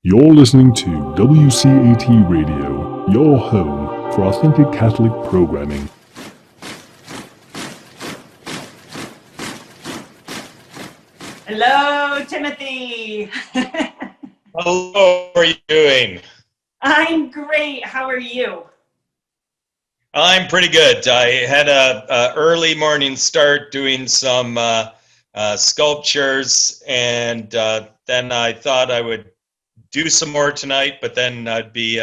You're listening to WCAT Radio, your home for authentic Catholic programming. Hello, Timothy. Hello, how are you doing? I'm great. How are you? I'm pretty good. I had a early morning start doing some sculptures, and then I thought I would do some more tonight, but then I'd be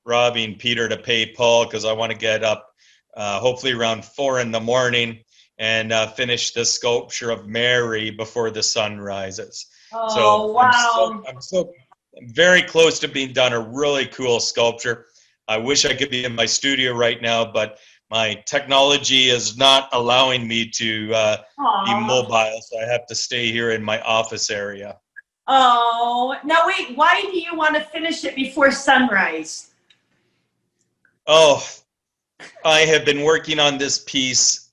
robbing Peter to pay Paul because I want to get up hopefully around 4 in the morning and finish the sculpture of Mary before the sun rises. Oh, So wow. I'm very close to being done. A really cool sculpture. I wish I could be in my studio right now, but my technology is not allowing me to be mobile, so I have to stay here in my office area. Oh, now wait, why do you want to finish it before sunrise? Oh, I have been working on this piece,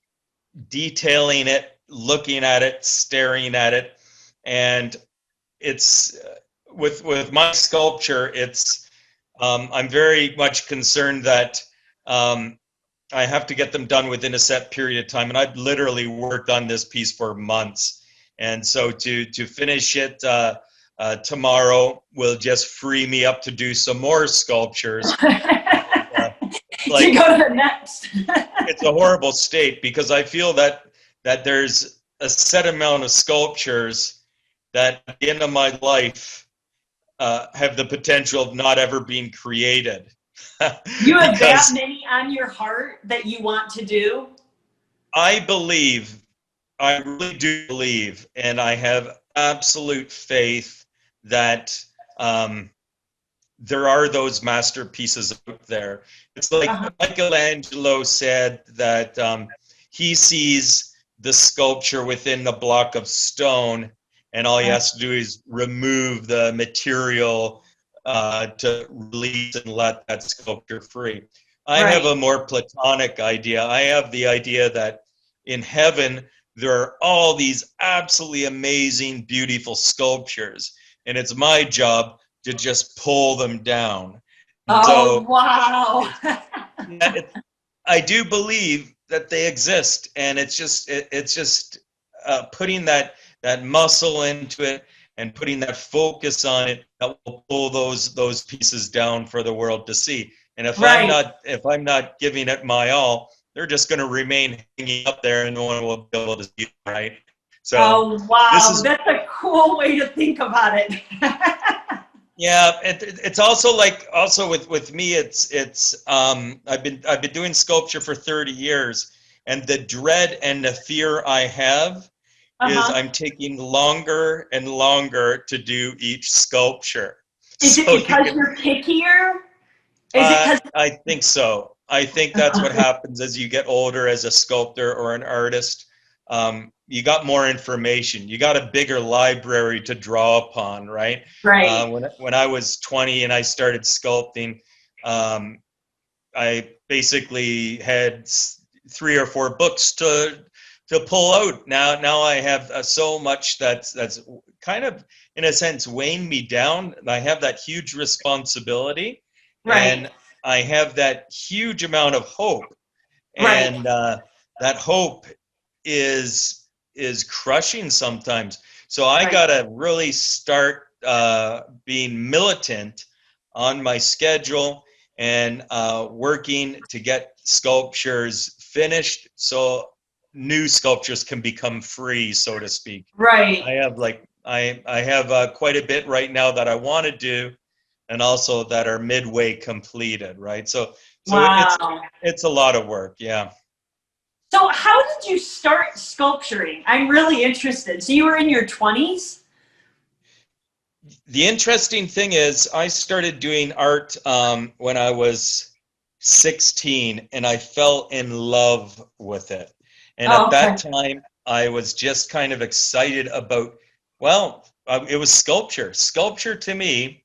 detailing it, looking at it, staring at it, and it's with my sculpture, it's I'm very much concerned that I have to get them done within a set period of time, and I've literally worked on this piece for months, and so to finish it tomorrow will just free me up to do some more sculptures. To go to the next. It's a horrible state because I feel that there's a set amount of sculptures that at the end of my life have the potential of not ever being created. You have that many on your heart that you want to do? I really do believe, and I have absolute faith that there are those masterpieces out there. It's like Michelangelo said that he sees the sculpture within the block of stone, and all he has to do is remove the material to release and let that sculpture free. I have a more Platonic idea. I have the idea that in heaven, there are all these absolutely amazing, beautiful sculptures, and it's my job to just pull them down. Oh, so, wow. I do believe that they exist, and it's just putting that muscle into it and putting that focus on it that will pull those pieces down for the world to see. And if I'm not giving it my all, they're just going to remain hanging up there, and no one will be able to see it, right? So, oh wow, that's a cool way to think about it. Yeah, it's also with me. It's I've been doing sculpture for 30 years, and the dread and the fear I have is I'm taking longer and longer to do each sculpture. Is it because you're pickier? Is it because I think so. I think that's what happens as you get older as a sculptor or an artist. You got more information. You got a bigger library to draw upon, right? Right. When I was 20 and I started sculpting, I basically had 3 or 4 books to pull out. Now I have so much that's kind of, in a sense, weighing me down. I have that huge responsibility, and I have that huge amount of hope, and that hope is crushing sometimes. So I gotta really start being militant on my schedule and working to get sculptures finished so new sculptures can become free, so to speak. Right. I have quite a bit right now that I want to do, and also that are midway completed, right? So wow. It's a lot of work, yeah. So how did you start sculpturing? I'm really interested. So you were in your 20s? The interesting thing is I started doing art when I was 16, and I fell in love with it. And at that time, I was just kind of excited about, it was sculpture. Sculpture to me,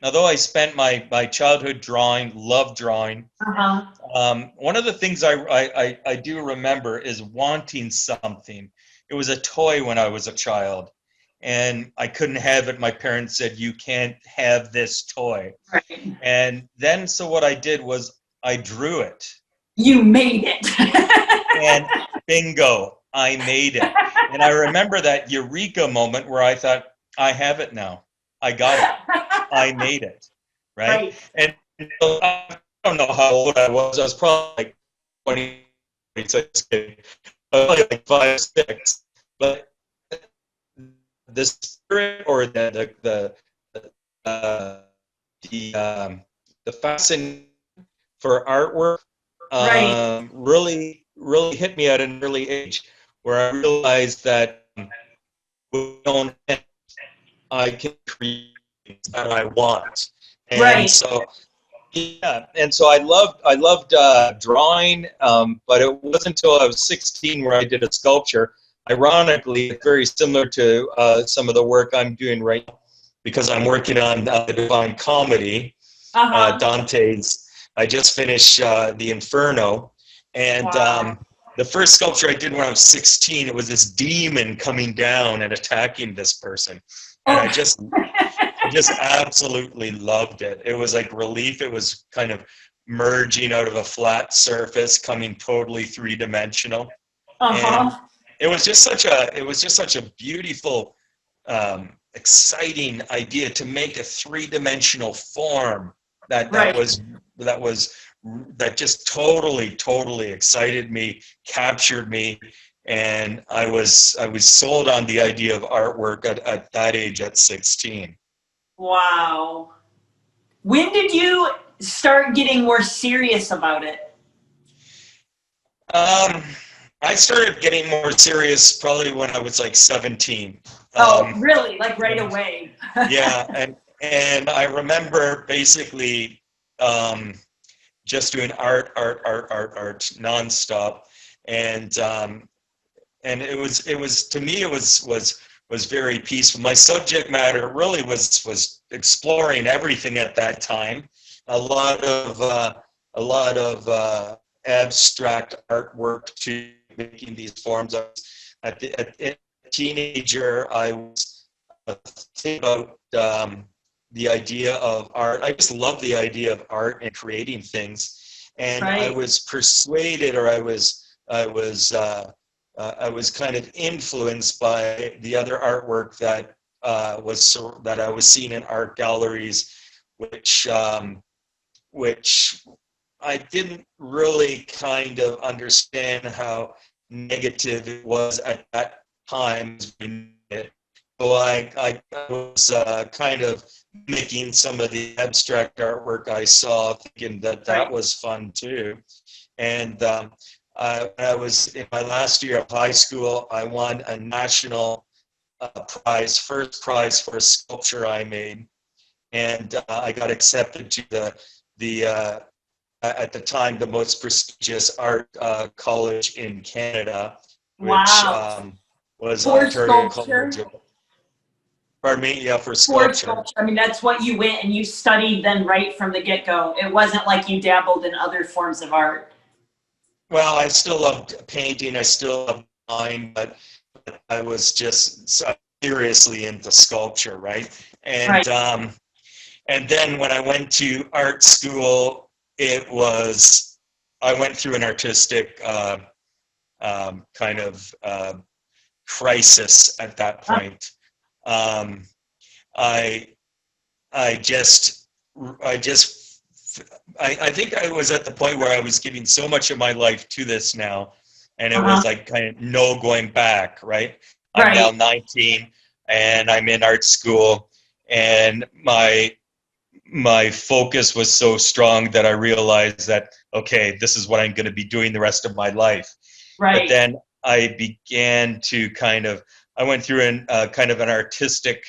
although I spent my childhood drawing, loved drawing, one of the things I do remember is wanting something. It was a toy when I was a child, and I couldn't have it. My parents said, "You can't have this toy." Right. And then, so what I did was I drew it, You made it. and bingo, I made it. And I remember that eureka moment where I thought, I have it now. I got it. I made it. Right. Right. And I don't know how old I was. I was probably like 20, 26, probably like 5, 6. But the spirit, or the fascination for artwork Right. really hit me at an early age, where I realized that with my own hands, I can create that I want. And Right. so, yeah, and so I loved drawing, but it wasn't until I was 16 where I did a sculpture. Ironically, very similar to some of the work I'm doing right now, because I'm working on the Divine Comedy, Dante's. I just finished the Inferno, and Wow. the first sculpture I did when I was 16, it was this demon coming down and attacking this person, and I just absolutely loved it. It was like relief. It was kind of merging out of a flat surface, coming totally three-dimensional, and it was just such a beautiful, exciting idea to make a three-dimensional form that just totally excited me, captured me, and I was sold on the idea of artwork at that age, at 16. Wow. When did you start getting more serious about it? I started getting more serious probably when I was like 17. Oh, really? Like right away? Yeah, and I remember basically just doing art nonstop, and it was to me, it was very peaceful. My subject matter really was exploring everything at that time. A lot of abstract artwork to making these forms. As a teenager, I was thinking about the idea of art. I just love the idea of art and creating things, and I was persuaded, or I was kind of influenced by the other artwork that I was seeing in art galleries, which I didn't really kind of understand how negative it was at that time. So I was kind of making some of the abstract artwork I saw, thinking that was fun too. And I was in my last year of high school, I won a national first prize for a sculpture I made, and I got accepted to the at the time the most prestigious art college in Canada, which was Ontario College. Pardon me? Yeah, for sculpture. I mean, that's what you went and you studied then right from the get-go. It wasn't like you dabbled in other forms of art. Well, I still loved painting. I still loved drawing, but I was just seriously into sculpture, right? And then when I went to art school, I went through an artistic kind of crisis at that point. I think I was at the point where I was giving so much of my life to this now, and it was like kind of no going back, right? I'm now 19 and I'm in art school, and my focus was so strong that I realized that, okay, this is what I'm going to be doing the rest of my life. But then I began to I went through kind of an artistic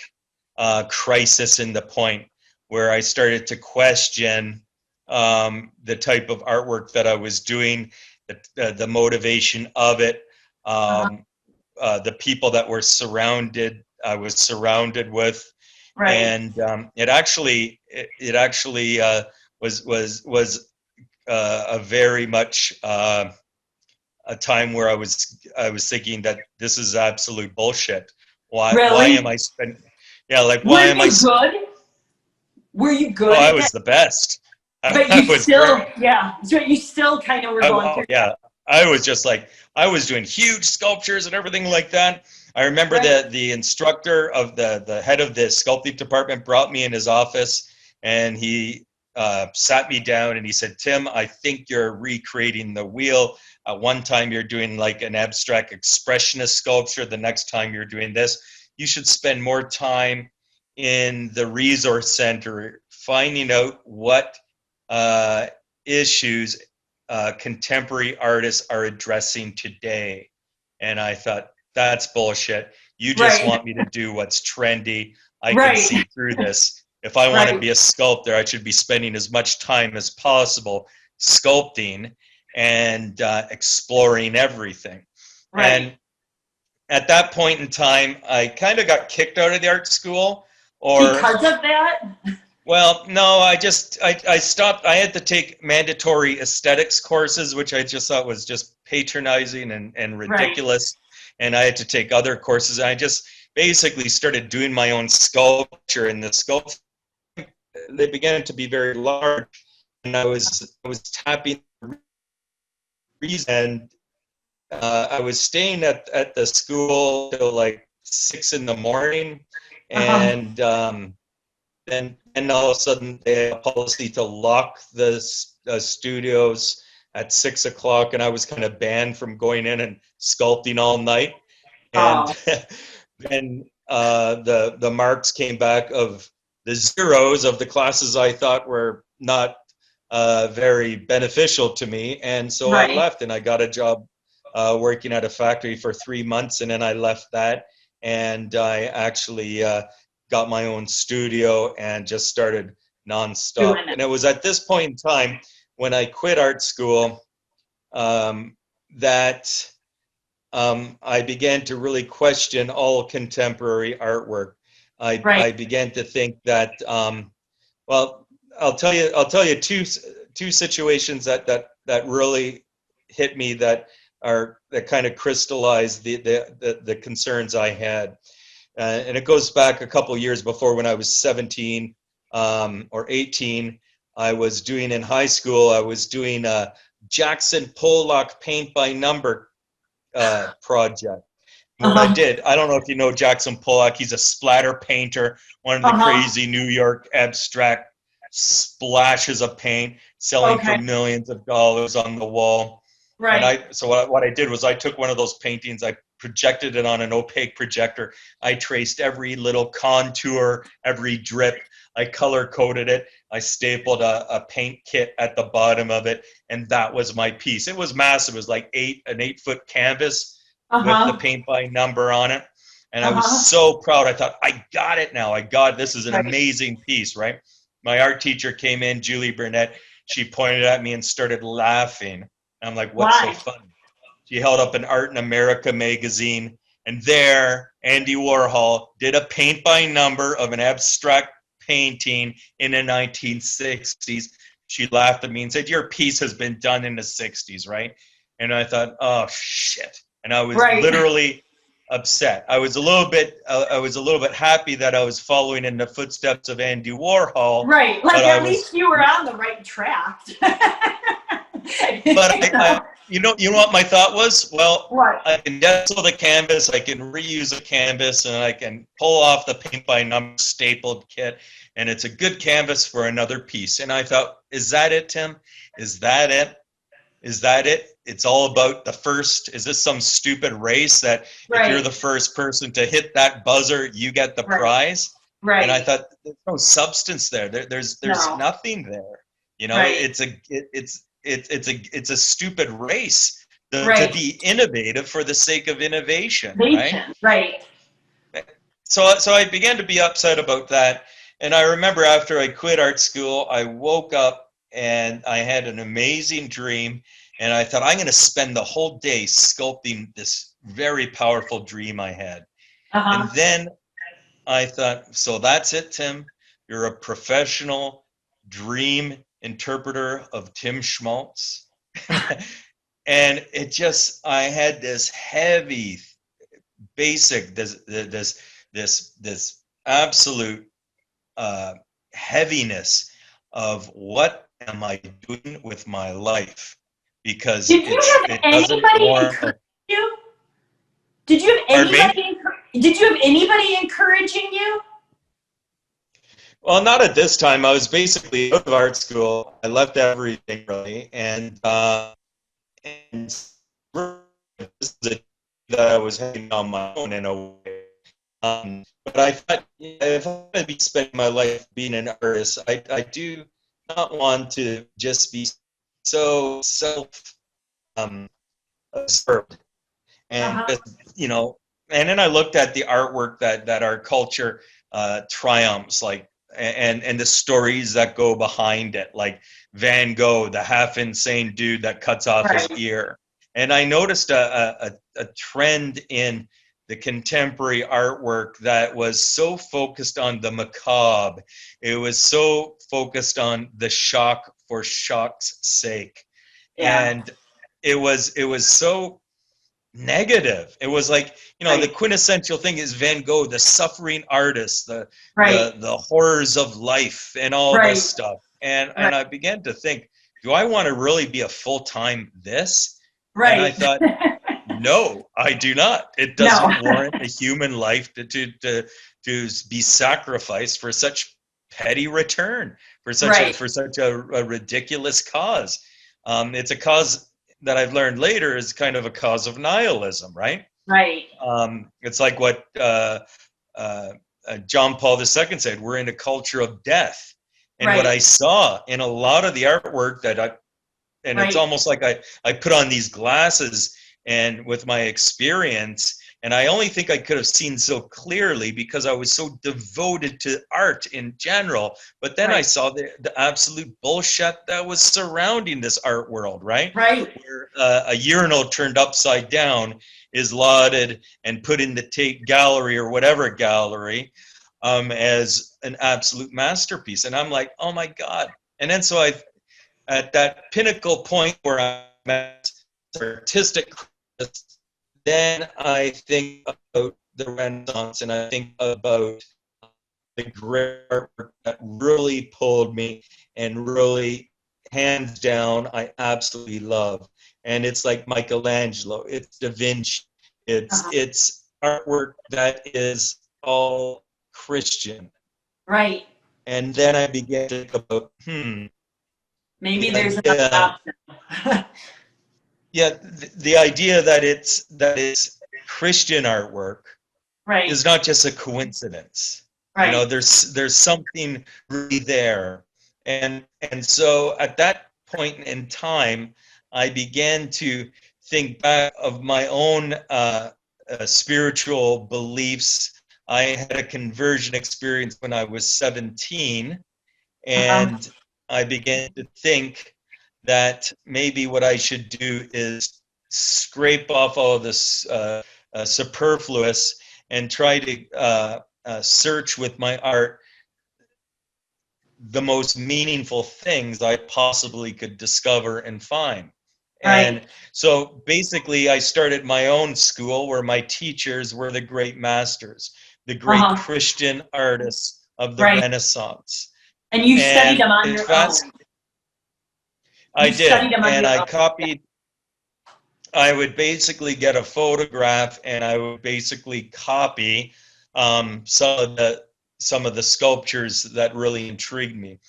crisis in the point where I started to question the type of artwork that I was doing, the motivation of it, the people that I was surrounded with, and it actually was a very much a time where I was thinking that this is absolute bullshit. Why Really? am I spending? Yeah, like Were why am I? you good? Were you Oh, good I at was that? the best. But I you was great. still, yeah. So you still kind of were going Oh through that. yeah, I was just like I was doing huge sculptures and everything like that. I remember Right. the instructor of the head of the sculpting department brought me in his office, and he sat me down and he said, "Tim, I think you're recreating the wheel. At one time you're doing like an abstract expressionist sculpture. The next time you're doing this. You should spend more time in the resource center finding out what uh, issues contemporary artists are addressing today." And I thought, that's bullshit. You just Right. want me to do what's trendy. I can Right. see through this. If I want to Right. be a sculptor, I should be spending as much time as possible sculpting and exploring everything. Right. And at that point in time, I kind of got kicked out of the art school, or Because of that? well, no, I stopped. I had to take mandatory aesthetics courses, which I just thought was just patronizing and Right. ridiculous. And I had to take other courses. And I just basically started doing my own sculpture, and the sculpture, they began to be very large. And I was tapping the reason. I was staying at the school till like 6 in the morning, Uh-huh. and then all of a sudden they had a policy to lock the studios at 6 o'clock, and I was kind of banned from going in and sculpting all night. And Oh. then the marks came back of the zeros of the classes I thought were not very beneficial to me, and so I Right. left and I got a job working at a factory for 3 months, and then I left that, and I actually got my own studio and just started nonstop. Doing it. And it was at this point in time when I quit art school um, that I began to really question all contemporary artwork. I Right. began to think that well, I'll tell you two situations that really hit me, that kind of crystallized the concerns I had. And it goes back a couple years before, when I was 17 or 18. I was doing in high school. I was doing a Jackson Pollock paint by number project. What I Uh-huh. did, I don't know if you know Jackson Pollock. He's a splatter painter, one of the Uh-huh. crazy New York abstract splashes of paint, selling for Okay. millions of dollars on the wall. And Right. what I did was I took one of those paintings, I projected it on an opaque projector. I traced every little contour, every drip. I color coded it. I stapled a paint kit at the bottom of it, and that was my piece. It was massive. It was like an 8-foot canvas with the Uh-huh. paint by number on it. And I was Uh-huh. so proud. I thought, I got it now. This is an Right. amazing piece, right? My art teacher came in, Julie Burnett. She pointed at me and started laughing. I'm like, what's so Why? funny? She held up an Art in America magazine, and there, Andy Warhol did a paint by number of an abstract painting in the 1960s. She laughed at me and said, "Your piece has been done in the 60s, right?" And I thought, "Oh shit!" And I was Right. literally upset. I was a little bit happy that I was following in the footsteps of Andy Warhol, Right. but Like I at was least you were on the right track. but You know? you know what my thought was? Well, What? I can dazzle the canvas, I can reuse a canvas, and I can pull off the paint by number stapled kit, and it's a good canvas for another piece. And I thought, is that it, Tim? Is that it? Is that it? It's all about the first. Is this some stupid race that if you're Right. the first person to hit that buzzer, you get the Right. prize? And I Right. thought, there's no substance there. There's No. nothing there. Right. It's a stupid race to Right. be innovative for the sake of innovation, right? Nation. Right. So I began to be upset about that. And I remember after I quit art school, I woke up and I had an amazing dream. And I thought, I'm going to spend the whole day sculpting this very powerful dream I had. And Uh-huh. then I thought, so that's it, Tim. You're a professional dream interpreter of Tim Schmalz. And I had this heavy basic, this absolute heaviness of what am I doing with my life, because Did you have it doesn't anybody warrant. encourage you? Did you have Pardon me? anybody? Did you have anybody encouraging you? Well, not at this time. I was basically out of art school. I left everything really, and this is that I was hanging on my own in a way. But I thought, if I'm going to be spending my life being an artist, I do not want to just be so absorbed. And and then I looked at the artwork that our culture triumphs, like, and the stories that go behind it, like Van Gogh, the half insane dude that cuts off his ear. And I noticed a trend in the contemporary artwork that was so focused on the macabre. It was so focused on the shock for shock's sake. Yeah. And it was so negative. It was like, the quintessential thing is Van Gogh, the suffering artist, the horrors of life and all this stuff. And I began to think, do I want to really be a full-time this? And I thought, no, I do not. It doesn't warrant a human life to be sacrificed for such petty return, for such a ridiculous cause. It's a cause that I've learned later is kind of a cause of nihilism, right? Right. It's like what John Paul II said, we're in a culture of death. And what I saw in a lot of the artwork it's almost like I put on these glasses and with my experience, and I only think I could have seen so clearly because I was so devoted to art in general. But then I saw the absolute bullshit that was surrounding this art world, right? Where a urinal turned upside down is lauded and put in the Tate Gallery or whatever gallery as an absolute masterpiece. And I'm like, oh my God. And then so at that pinnacle point where I'm at artistic, then I think about the Renaissance, and I think about the great artwork that really pulled me and really, hands down, I absolutely love. And it's like Michelangelo, it's Da Vinci, it's artwork that is all Christian. Right. And then I began to think about, maybe there's another option. The idea that it's Christian artwork is not just a coincidence. There's something really there. And so at that point in time, I began to think back of my own spiritual beliefs. I had a conversion experience when I was 17, and I began to think that maybe what I should do is scrape off all of this superfluous and try to search with my art the most meaningful things I possibly could discover and find. And so basically I started my own school where my teachers were the great masters, the great Christian artists of the Renaissance. And you studied them on your own. I did, and I copied. I would basically get a photograph, and I would basically copy some of the sculptures that really intrigued me.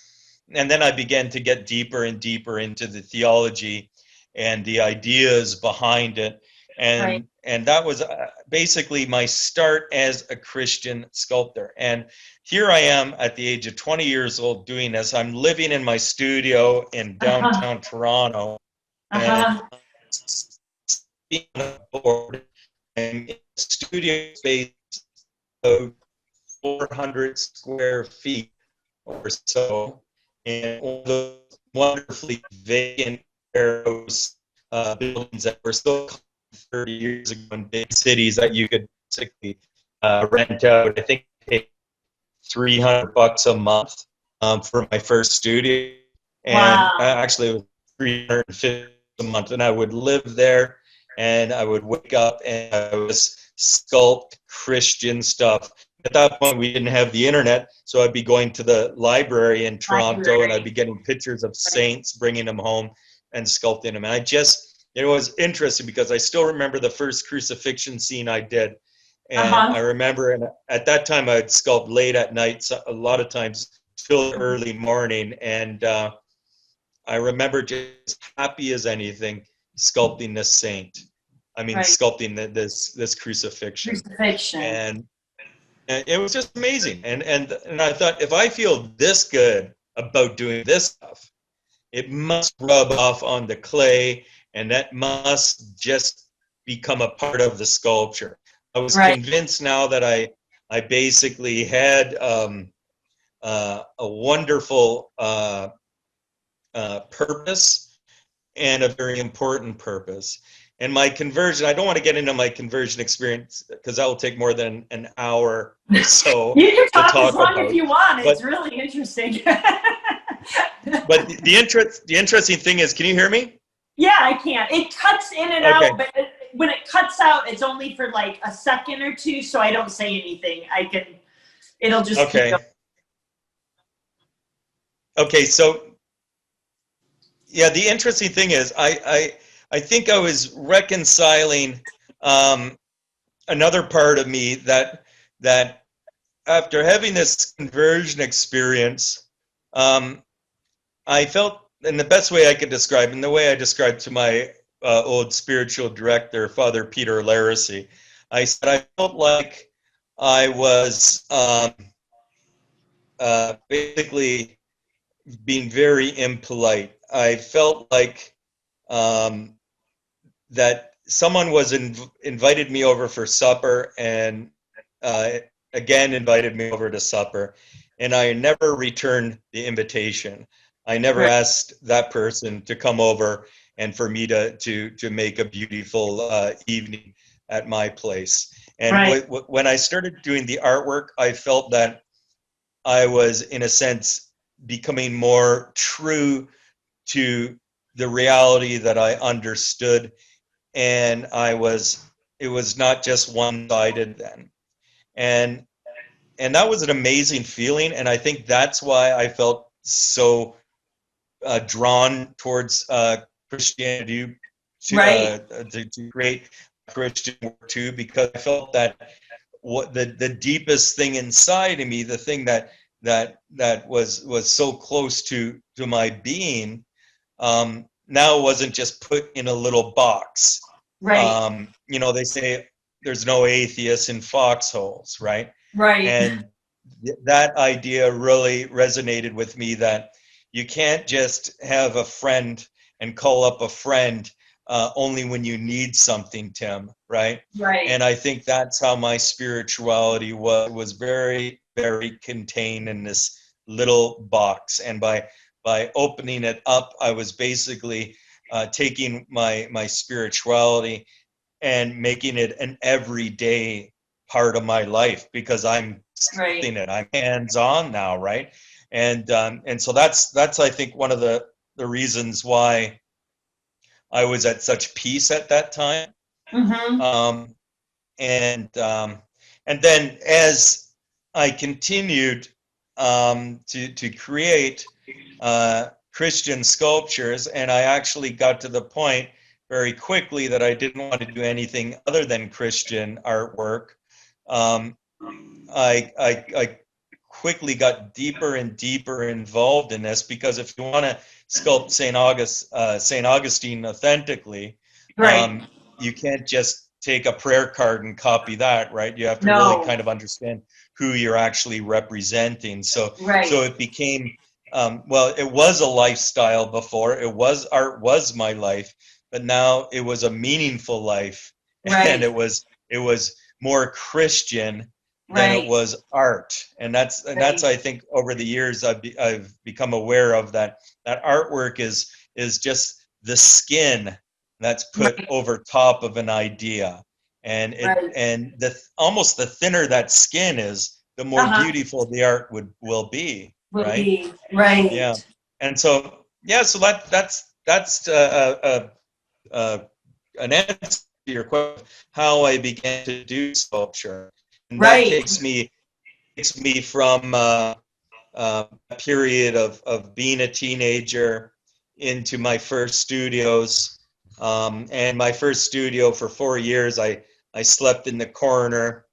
And then I began to get deeper and deeper into the theology and the ideas behind it, and that was basically my start as a Christian sculptor. And here I am at the age of 20 years old doing this. I'm living in my studio in downtown Toronto, and being on a board and studio space of 400 square feet or so, and all those wonderfully vacant buildings that were still 30 years ago in big cities that you could basically rent out. I think I paid $300 a month for my first studio, and actually it was $350 a month, and I would live there, and I would wake up and I was sculpt Christian stuff. At that point, we didn't have the internet, so I'd be going to the library in Toronto, and I'd be getting pictures of saints, bringing them home and sculpting them. And it was interesting because I still remember the first crucifixion scene I did. And I remember, and at that time, I'd sculpt late at night, so a lot of times till early morning. And I remember just happy as anything sculpting this saint. I mean, sculpting this crucifixion. And it was just amazing. And I thought, if I feel this good about doing this stuff, it must rub off on the clay, and that must just become a part of the sculpture. I was convinced now that I basically had a wonderful purpose, and a very important purpose. And my conversion, I don't want to get into my conversion experience because that will take more than an hour or so. You can talk to as long about. as you want. It's really interesting. But the interesting thing is, can you hear me? Yeah, I can. It cuts in and out, but when it cuts out, it's only for like a second or two, so I don't say anything. It'll just keep going. Okay, so yeah, the interesting thing is, I think I was reconciling another part of me that after having this conversion experience, I felt, in the best way I could describe, and the way I described to my old spiritual director, Father Peter Laracy, I said I felt like I was basically being very impolite. I felt like that someone was invited me over for supper, and again invited me over to supper, and I never returned the invitation. I never asked that person to come over and for me to make a beautiful evening at my place. And when I started doing the artwork, I felt that I was, in a sense, becoming more true to the reality that I understood, and it was not just one-sided then. And that was an amazing feeling, and I think that's why I felt so drawn towards Christianity to create Christian work too, because I felt that what the deepest thing inside of me, the thing that was so close to my being, now wasn't just put in a little box. They say there's no atheists in foxholes, right? And that idea really resonated with me, that you can't just have a friend and call up a friend only when you need something, Tim, right? And I think that's how my spirituality was very, very contained in this little box. And by opening it up, I was basically taking my spirituality and making it an everyday part of my life, because I'm seeing it. I'm hands-on now, right? And so that's I think one of the reasons why I was at such peace at that time. And then as I continued to create Christian sculptures, and I actually got to the point very quickly that I didn't want to do anything other than Christian artwork. I quickly got deeper and deeper involved in this, because if you want to sculpt St. Augustine authentically, you can't just take a prayer card and copy that, right? You have to really kind of understand who you're actually representing. So it became, it was a lifestyle before. Art was my life, but now it was a meaningful life, and it was more Christian than it was art. And that's I think over the years I've become aware of that artwork is just the skin that's put over top of an idea, and almost the thinner that skin is, the more beautiful the art will be, right? Yeah. And so that's an answer your question, how I began to do sculpture. And Right. that takes me from a period of being a teenager into my first studios. And my first studio for 4 years, I slept in the corner,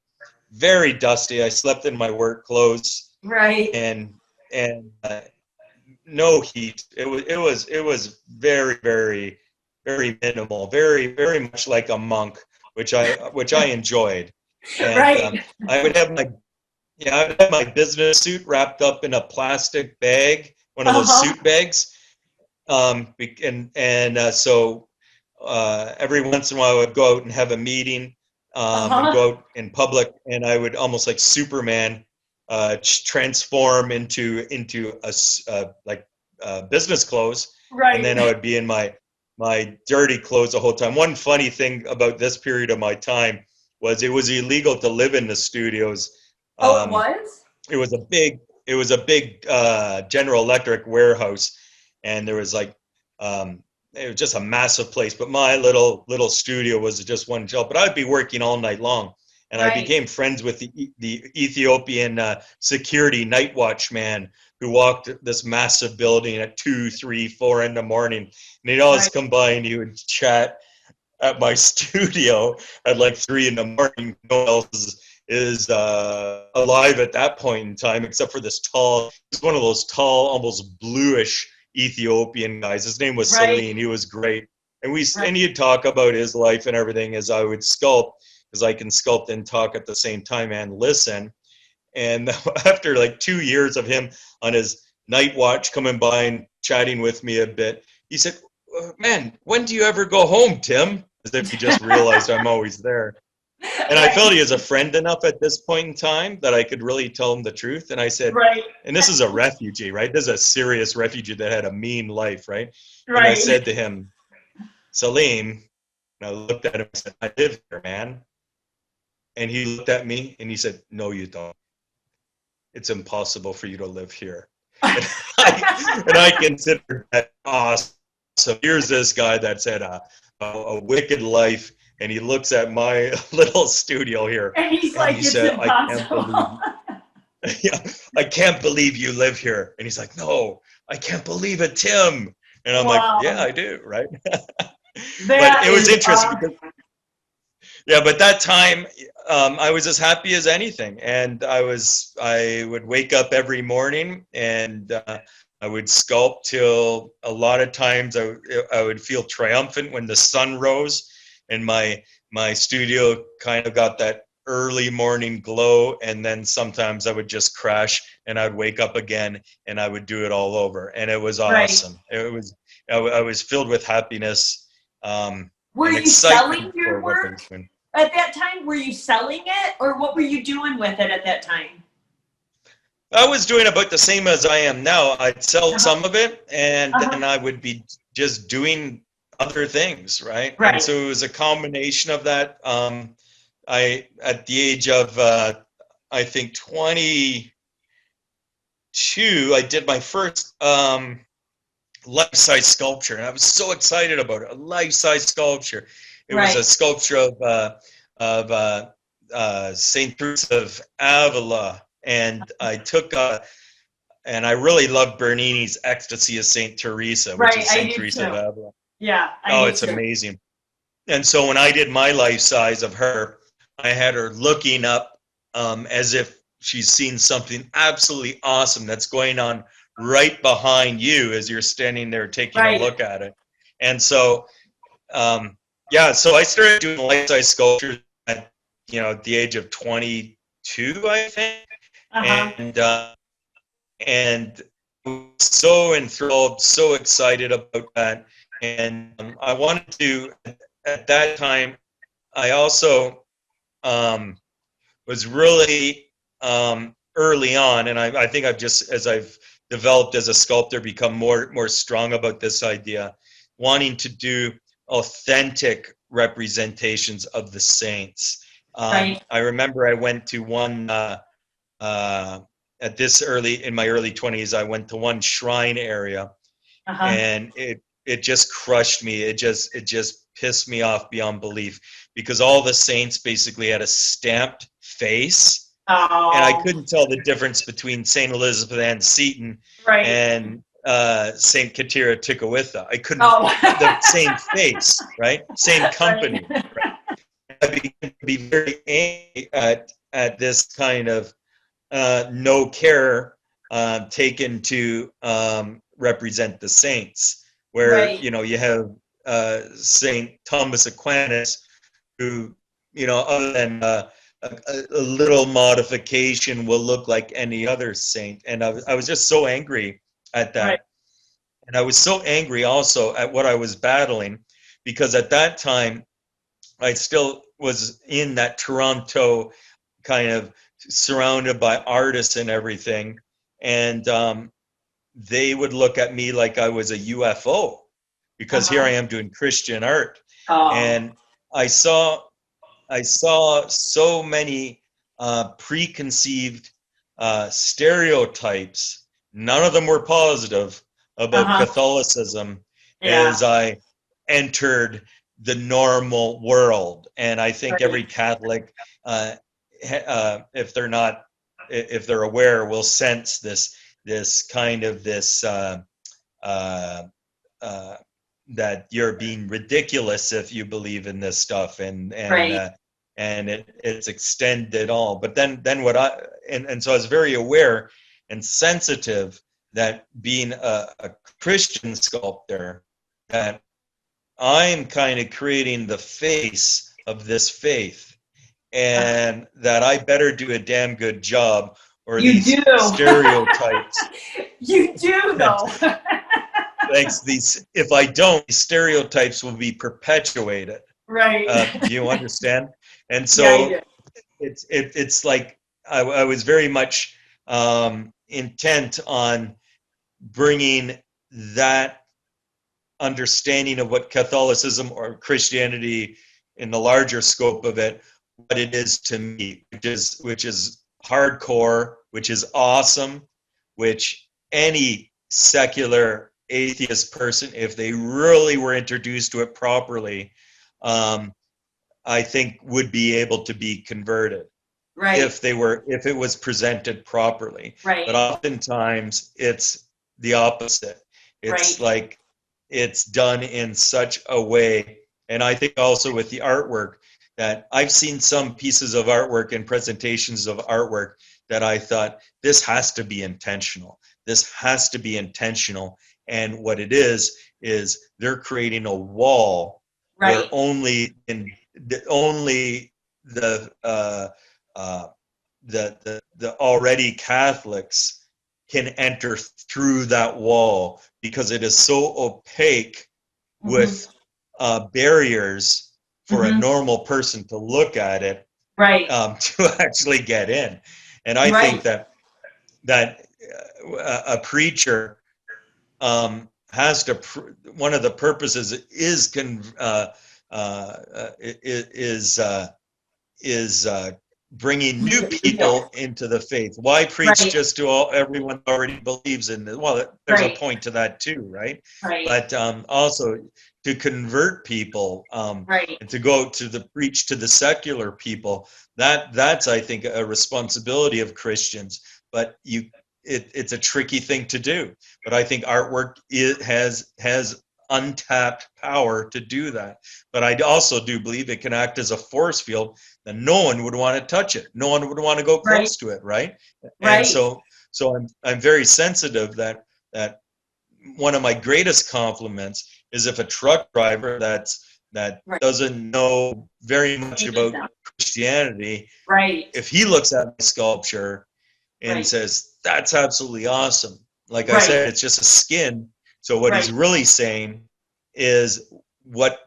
very dusty. I slept in my work clothes. Right. And no heat. It was very, very, very minimal, very, very much like a monk, which I enjoyed. And Right. I would have my business suit wrapped up in a plastic bag, one of those suit bags. So every once in a while I would go out and have a meeting, and go out in public, and I would, almost like Superman, transform into business clothes. Right. And then I would be in my dirty clothes the whole time. One funny thing about this period of my time was it was illegal to live in the studios. It was? It was a big General Electric warehouse, and there was it was just a massive place. But my little studio was just one job. But I'd be working all night long, and I became friends with the Ethiopian security night watchman who walked this massive building at 2, 3, 4 in the morning, and he'd always come by and he would chat at my studio at like 3 in the morning. No one else is alive at that point in time, except for this tall, he's one of those tall, almost bluish Ethiopian guys. His name was Salim. He was great. And and he'd talk about his life and everything as I would sculpt, because I can sculpt and talk at the same time and listen. And after like 2 years of him on his night watch coming by and chatting with me a bit, he said, "Man, when do you ever go home, Tim?" As if he just realized I'm always there. And I felt he was a friend enough at this point in time that I could really tell him the truth. And I said, and this is a refugee, right? This is a serious refugee that had a mean life, right? And I said to him, "Salim," and I looked at him and said, "I live here, man." And he looked at me and he said, "No, you don't. It's impossible for you to live here." And I considered that awesome. So here's this guy that's had a wicked life, and he looks at my little studio here, and he's and like, he "It's said, impossible." I can't believe you live here. And he's like, "No, I can't believe it, Tim." And I'm like, "Yeah, I do, right?" But it was interesting because, but that time, I was as happy as anything, and I would wake up every morning, and I would sculpt till a lot of times I would feel triumphant when the sun rose, and my studio kind of got that early morning glow, and then sometimes I would just crash and I'd wake up again and I would do it all over, and it was awesome. It was, I was filled with happiness. Were you selling your work at that time? Were you selling it, or what were you doing with it at that time? I was doing about the same as I am now. I'd sell some of it, and then I would be just doing other things, right? And so it was a combination of that. At the age of, I think 22, I did my first life-size sculpture, and I was so excited about it. A life-size sculpture. It was a sculpture of Saint Teresa of Avila, and I took and I really loved Bernini's Ecstasy of Saint Teresa, which is Saint Teresa of Avila. Yeah. It's amazing. And so when I did my life size of her, I had her looking up as if she's seen something absolutely awesome that's going on right behind you as you're standing there taking a look at it. And so, so I started doing life-size sculptures at, at the age of 22, I think. And so enthralled, so excited about that. And I wanted to, at that time, I also was really early on, and I think I've just, as I've developed as a sculptor, become more strong about this idea, wanting to do authentic representations of the saints. I remember I went to one in my early 20s. I went to one shrine area, and it just crushed me. It just pissed me off beyond belief, because all the saints basically had a stamped face. Oh. And I couldn't tell the difference between St. Elizabeth Ann Seton and St. Katira Tekakwitha. I couldn't, the same face, right? Same company. Right. I began to be very angry at this kind of no care taken to represent the saints, where you know, you have St. Thomas Aquinas, who, you know, other than a little modification, will look like any other saint. And I was just so angry at that. Right. And I was so angry also at what I was battling, because at that time I still was in that Toronto kind of surrounded by artists and everything. And they would look at me like I was a UFO, because here I am doing Christian art. And I saw so many preconceived stereotypes. None of them were positive about Catholicism as I entered the normal world. And I think every Catholic, if they're aware, will sense this kind of that you're being ridiculous if you believe in this stuff, and it's extended all. But then what so I was very aware and sensitive that, being a Christian sculptor, that I'm kind of creating the face of this faith, and that I better do a damn good job, or these stereotypes. You do, though. Thanks. If I don't, these stereotypes will be perpetuated. Right. Do you understand? And so it's like I was very much intent on bringing that understanding of what Catholicism or Christianity, in the larger scope of it, what it is to me, which is hardcore, which is awesome, which any secular atheist person, if they really were introduced to it properly, I think would be able to be converted. Right. If it was presented properly. Right. But oftentimes it's the opposite. It's like it's done in such a way. And I think also with the artwork, that I've seen some pieces of artwork and presentations of artwork that I thought, this has to be intentional. This has to be intentional. And what it is they're creating a wall where only the already Catholics can enter through that wall, because it is so opaque with barriers for a normal person to look at it, to actually get in. And I think that a preacher has to, one of the purposes is bringing new people into the faith. Why preach just to everyone already believes in it? Well, there's a point to that too, right? But also to convert people, and to go to preach to the secular people. That's I think a responsibility of Christians. But it's a tricky thing to do. But I think artwork has untapped power to do that. But I also do believe it can act as a force field that no one would want to touch it. No one would want to go close to it, right? And so I'm very sensitive that one of my greatest compliments is if a truck driver that doesn't know very much about Christianity, if he looks at my sculpture and says, that's absolutely awesome. Like I said, it's just a skin. So what he's really saying is what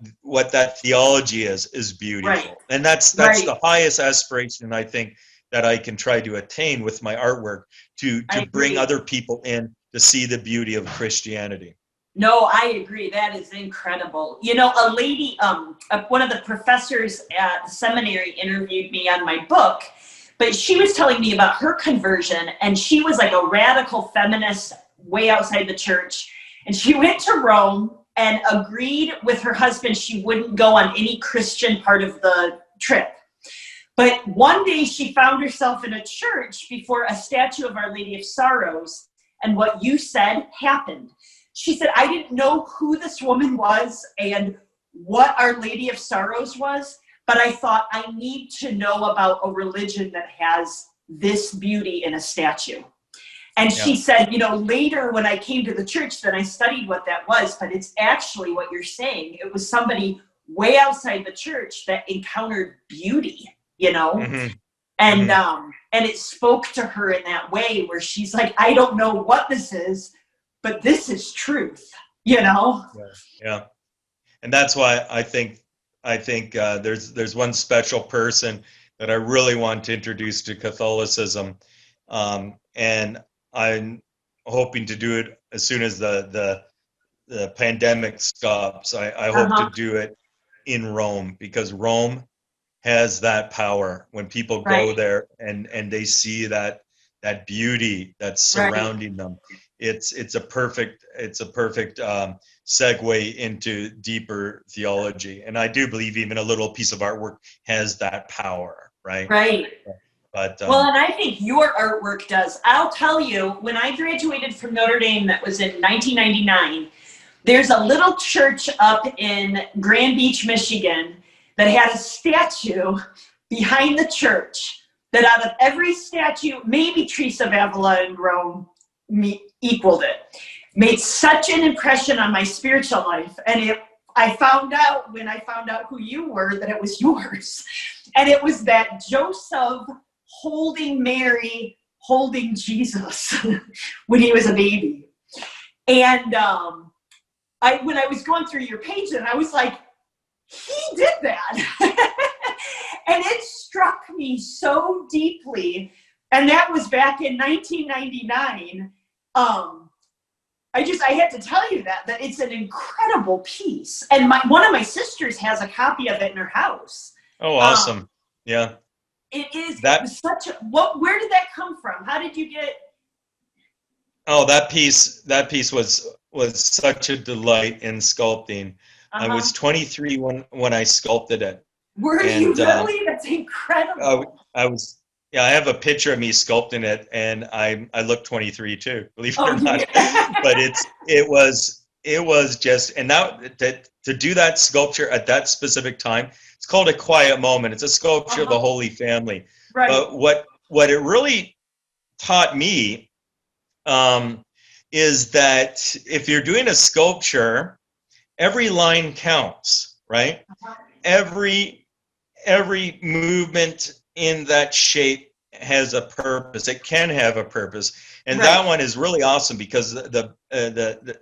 that theology is beautiful. And that's the highest aspiration I think that I can try to attain with my artwork, to bring other people in to see the beauty of Christianity. No, I agree. That is incredible. You know, a lady, one of the professors at the seminary interviewed me on my book, but she was telling me about her conversion, and she was like a radical feminist way outside the church. And she went to Rome, and agreed with her husband she wouldn't go on any Christian part of the trip. But one day she found herself in a church before a statue of Our Lady of Sorrows, and what you said happened. She said, I didn't know who this woman was and what Our Lady of Sorrows was, but I thought I need to know about a religion that has this beauty in a statue. And she said, later when I came to the church, then I studied what that was, but it's actually what you're saying. It was somebody way outside the church that encountered beauty, Mm-hmm. and it spoke to her in that way where she's like, I don't know what this is, but this is truth, Yeah. And that's why I think there's one special person that I really want to introduce to Catholicism, and I'm hoping to do it as soon as the pandemic stops. I hope to do it in Rome, because Rome has that power when people go there and they see that beauty that's surrounding them. It's a perfect segue into deeper theology, and I do believe even a little piece of artwork has that power, right? But well, and I think your artwork does. I'll tell you, when I graduated from Notre Dame, that was in 1999, there's a little church up in Grand Beach, Michigan, that had a statue behind the church that out of every statue, maybe Teresa of Avila in Rome equaled it. Made such an impression on my spiritual life. And I found out when I found out who you were that it was yours. And it was that Joseph holding Mary, holding Jesus when he was a baby. And when I was going through your page, and I was like, he did that. And it struck me so deeply. And that was back in 1999. I had to tell you that it's an incredible piece. And one of my sisters has a copy of it in her house. Oh, awesome. Yeah. It is where did that come from? How did you get? Oh, that piece was such a delight in sculpting. I was 23 when I sculpted it. Were you really? That's incredible. I have a picture of me sculpting it, and I look 23 too, believe it or not. Yeah. But it was just, and now to do that sculpture at that specific time, it's called A Quiet Moment. It's a sculpture of the Holy Family. Right. But what it really taught me is that if you're doing a sculpture, every line counts, right? Every movement in that shape has a purpose. It can have a purpose, and that one is really awesome because the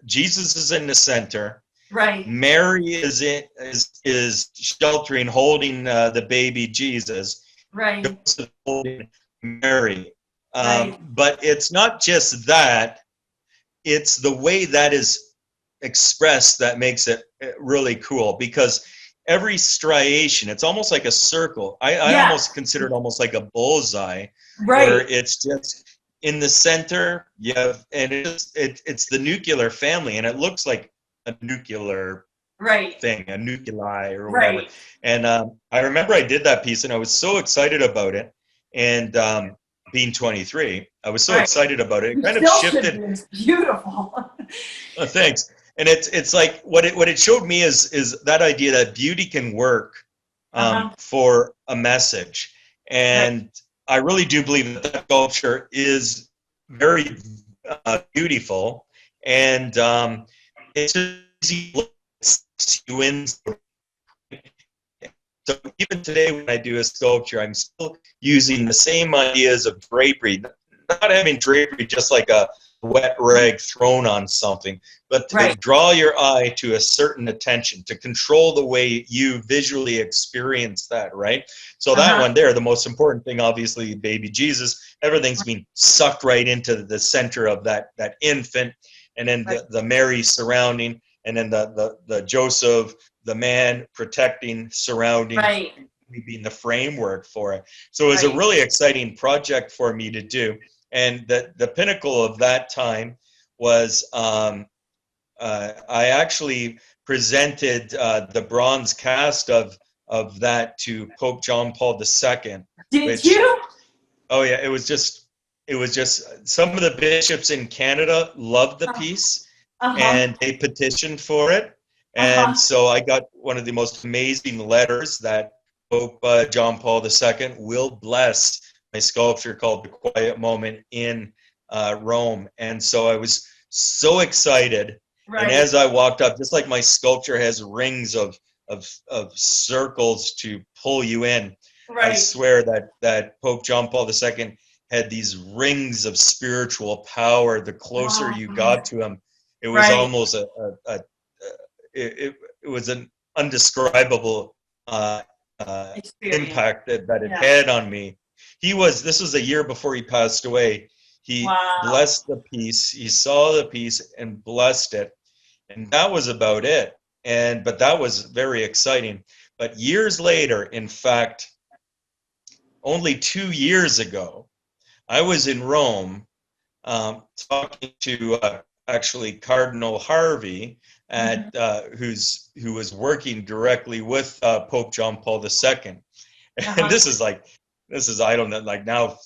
Jesus is in the center. Right. Mary is sheltering, holding the baby Jesus. Right. Joseph holding Mary. But it's not just that; it's the way that is expressed that makes it really cool, because every striation, it's almost like a circle. I almost consider it almost like a bullseye, where it's just in the center. And it's the nuclear family, and it looks like a nuclear thing, a nuclei or whatever. And I remember I did that piece, and I was so excited about it. And being 23, I was so excited about it. It kind of shifted. It's beautiful. Oh, thanks. And it's like what it showed me is that idea that beauty can work for a message, and I really do believe that sculpture is very beautiful, and it's easy to you in. So even today, when I do a sculpture, I'm still using the same ideas of drapery, not having drapery just like a wet rag thrown on something, but to draw your eye to a certain attention, to control the way you visually experience that, right? So that one there, the most important thing, obviously, baby Jesus, everything's being sucked right into the center of that infant, and then the Mary surrounding, and then the Joseph, the man protecting, surrounding, being the framework for it. So it was a really exciting project for me to do. And the pinnacle of that time was I actually presented the bronze cast of that to Pope John Paul II, Did which, you? oh yeah, it was just some of the bishops in Canada loved the piece, Uh-huh. and they petitioned for it. And Uh-huh. so I got one of the most amazing letters that Pope John Paul II will bless my sculpture called The Quiet Moment in Rome. And so I was so excited. And Right. as I walked up, just like my sculpture has rings of circles to pull you in, I Right. swear that Pope John Paul II had these rings of spiritual power. The closer you got to him, it was Right. almost it was an undescribable uh, Experience. impact that it Yeah. had on me. This was a year before he passed away. He Wow. blessed the piece. He saw the piece and blessed it, and that was about it. But that was very exciting. But years later, in fact, only 2 years ago, I was in Rome talking to actually Cardinal Harvey, Mhm. who was working directly with Pope John Paul II. And Uh-huh. this is I don't know, like now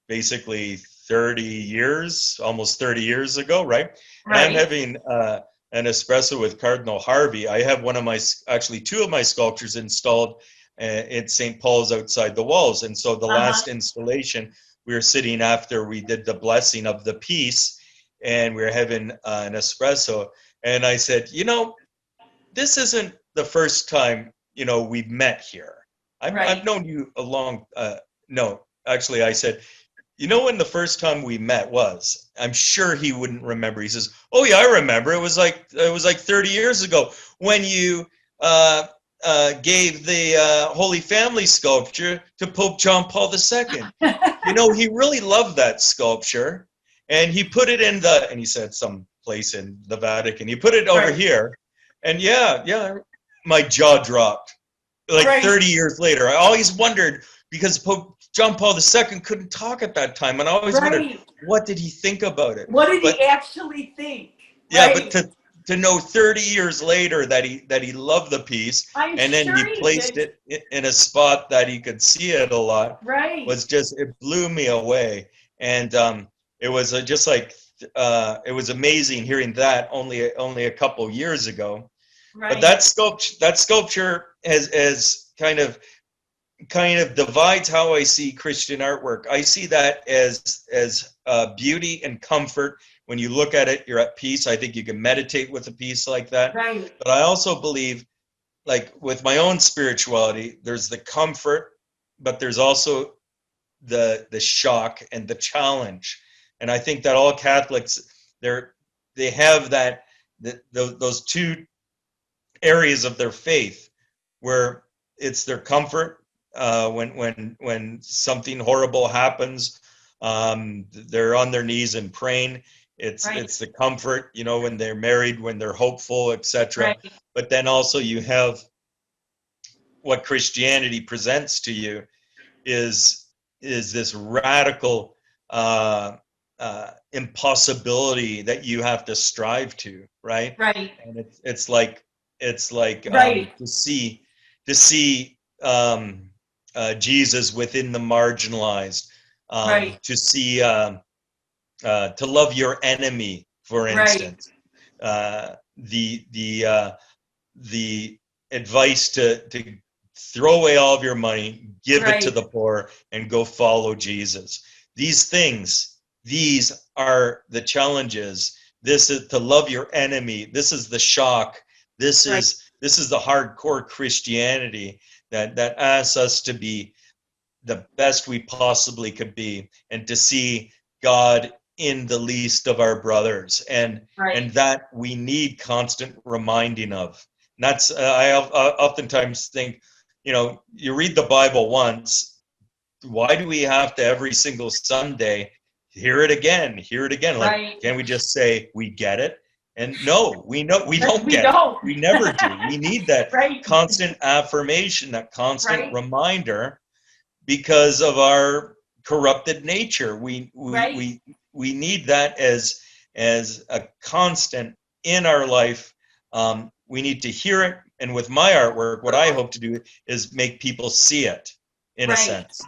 basically 30 years, almost 30 years ago, right? And I'm Right. having an espresso with Cardinal Harvey. I have actually two of my sculptures installed at St. Paul's outside the walls. And so the Uh-huh. last installation, we were sitting after we did the blessing of the piece, and we were having an espresso. And I said, this isn't the first time, we've met here. I've Right. known you a long, no, actually, I said, when the first time we met was? I'm sure he wouldn't remember. He says, "Oh yeah, I remember. It was like 30 years ago when you gave the Holy Family sculpture to Pope John Paul II. He really loved that sculpture, and he put it and he said some place in the Vatican. He put it over Right. here, and yeah, my jaw dropped. Like Right. 30 years later, I always wondered because Pope John Paul II couldn't talk at that time, and I always wondered Right. what did he think about it. What did But he actually think? yeah, but Right. to know 30 years later that he loved the piece, I'm and then sure he he placed did. it in a spot that he could see it a lot, Right. was just, it blew me away. And it was just like it was amazing hearing that only a couple years ago. But Right. that sculpture has kind of divides how I see Christian artwork. I see that as beauty and comfort. When you look at it, you're at peace. I think you can meditate with a piece like that. Right. But I also believe, like with my own spirituality, there's the comfort, but there's also the shock and the challenge. And I think that all Catholics, they have those two areas of their faith where it's their comfort when something horrible happens. They're on their knees and praying. Right. It's the comfort, when they're married, when they're hopeful, etc. Right. But then also you have what Christianity presents to you is this radical impossibility that you have to strive to, right? Right. And it's like Right. to see Jesus within the marginalized, Right. to see to love your enemy, for Right. instance. The advice to throw away all of your money, give it to Right. the poor, and go follow Jesus. These are the challenges. This is to love your enemy. This is the shock. This Right. is the hardcore Christianity that asks us to be the best we possibly could be, and to see God in the least of our brothers, and Right. that we need constant reminding of. And that's I oftentimes think, you read the Bible once, why do we have to every single Sunday hear it again? Like, Right. can we just say we get it? And no, we know we don't We get it. don't. We never do. We need that Right. constant affirmation, that constant Right. reminder, because of our corrupted nature. We we Right. we we need that as a constant in our life, we need to hear it. And with my artwork, what I hope to do is make people see it, in a sense,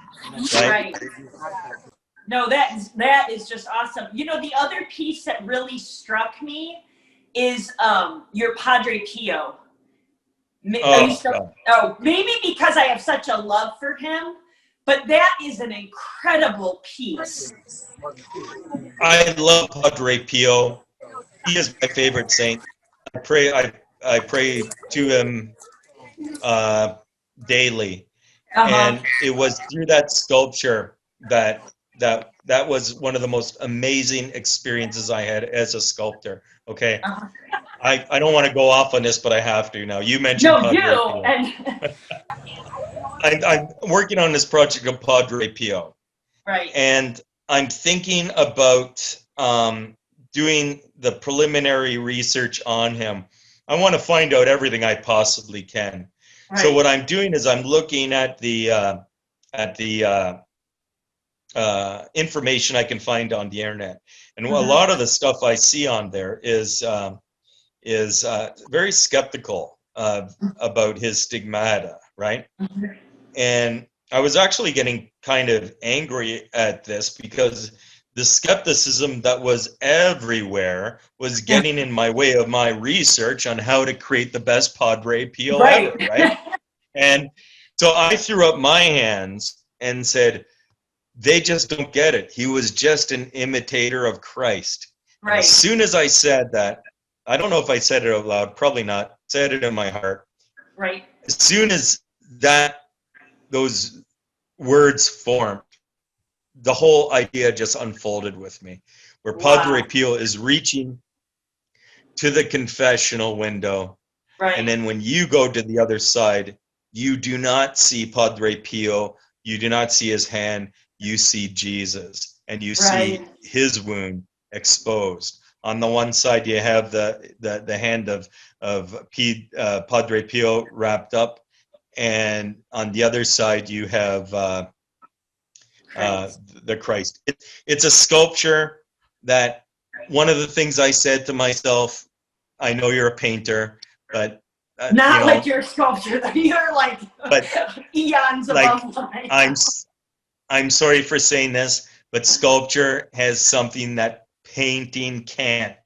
right? No, that is just awesome. You know, the other piece that really struck me is your Padre Pio. Maybe because I have such a love for him, but that is an incredible piece. I love Padre Pio. He is my favorite saint. I pray to him daily, and it was through that sculpture that was one of the most amazing experiences I had as a sculptor. Okay, I don't want to go off on this, but I have to now. You mentioned Padre Pio. I'm working on this project of Padre Pio, and I'm thinking about doing the preliminary research on him. I want to find out everything I possibly can. So what I'm doing is I'm looking at the information I can find on the internet, and a lot of the stuff I see on there is very skeptical about his stigmata, right? And I was actually getting kind of angry at this because the skepticism that was everywhere was getting in my way of my research on how to create the best Padre Pio ever, right? And so I threw up my hands and said, they just don't get it. He was just an imitator of Christ. As soon as I said that, I don't know if I said it out loud, probably not, said it in my heart. As soon as those words formed, the whole idea just unfolded with me, where Padre Pio is reaching to the confessional window. And then when you go to the other side, you do not see Padre Pio, you do not see his hand, you see Jesus, and you see his wound exposed. On the one side, you have the hand of Padre Pio wrapped up, and on the other side, you have the Christ. It's a sculpture that one of the things I said to myself, I know you're a painter, but not like your sculpture. You're like eons above mine. I'm sorry for saying this, but sculpture has something that painting can't.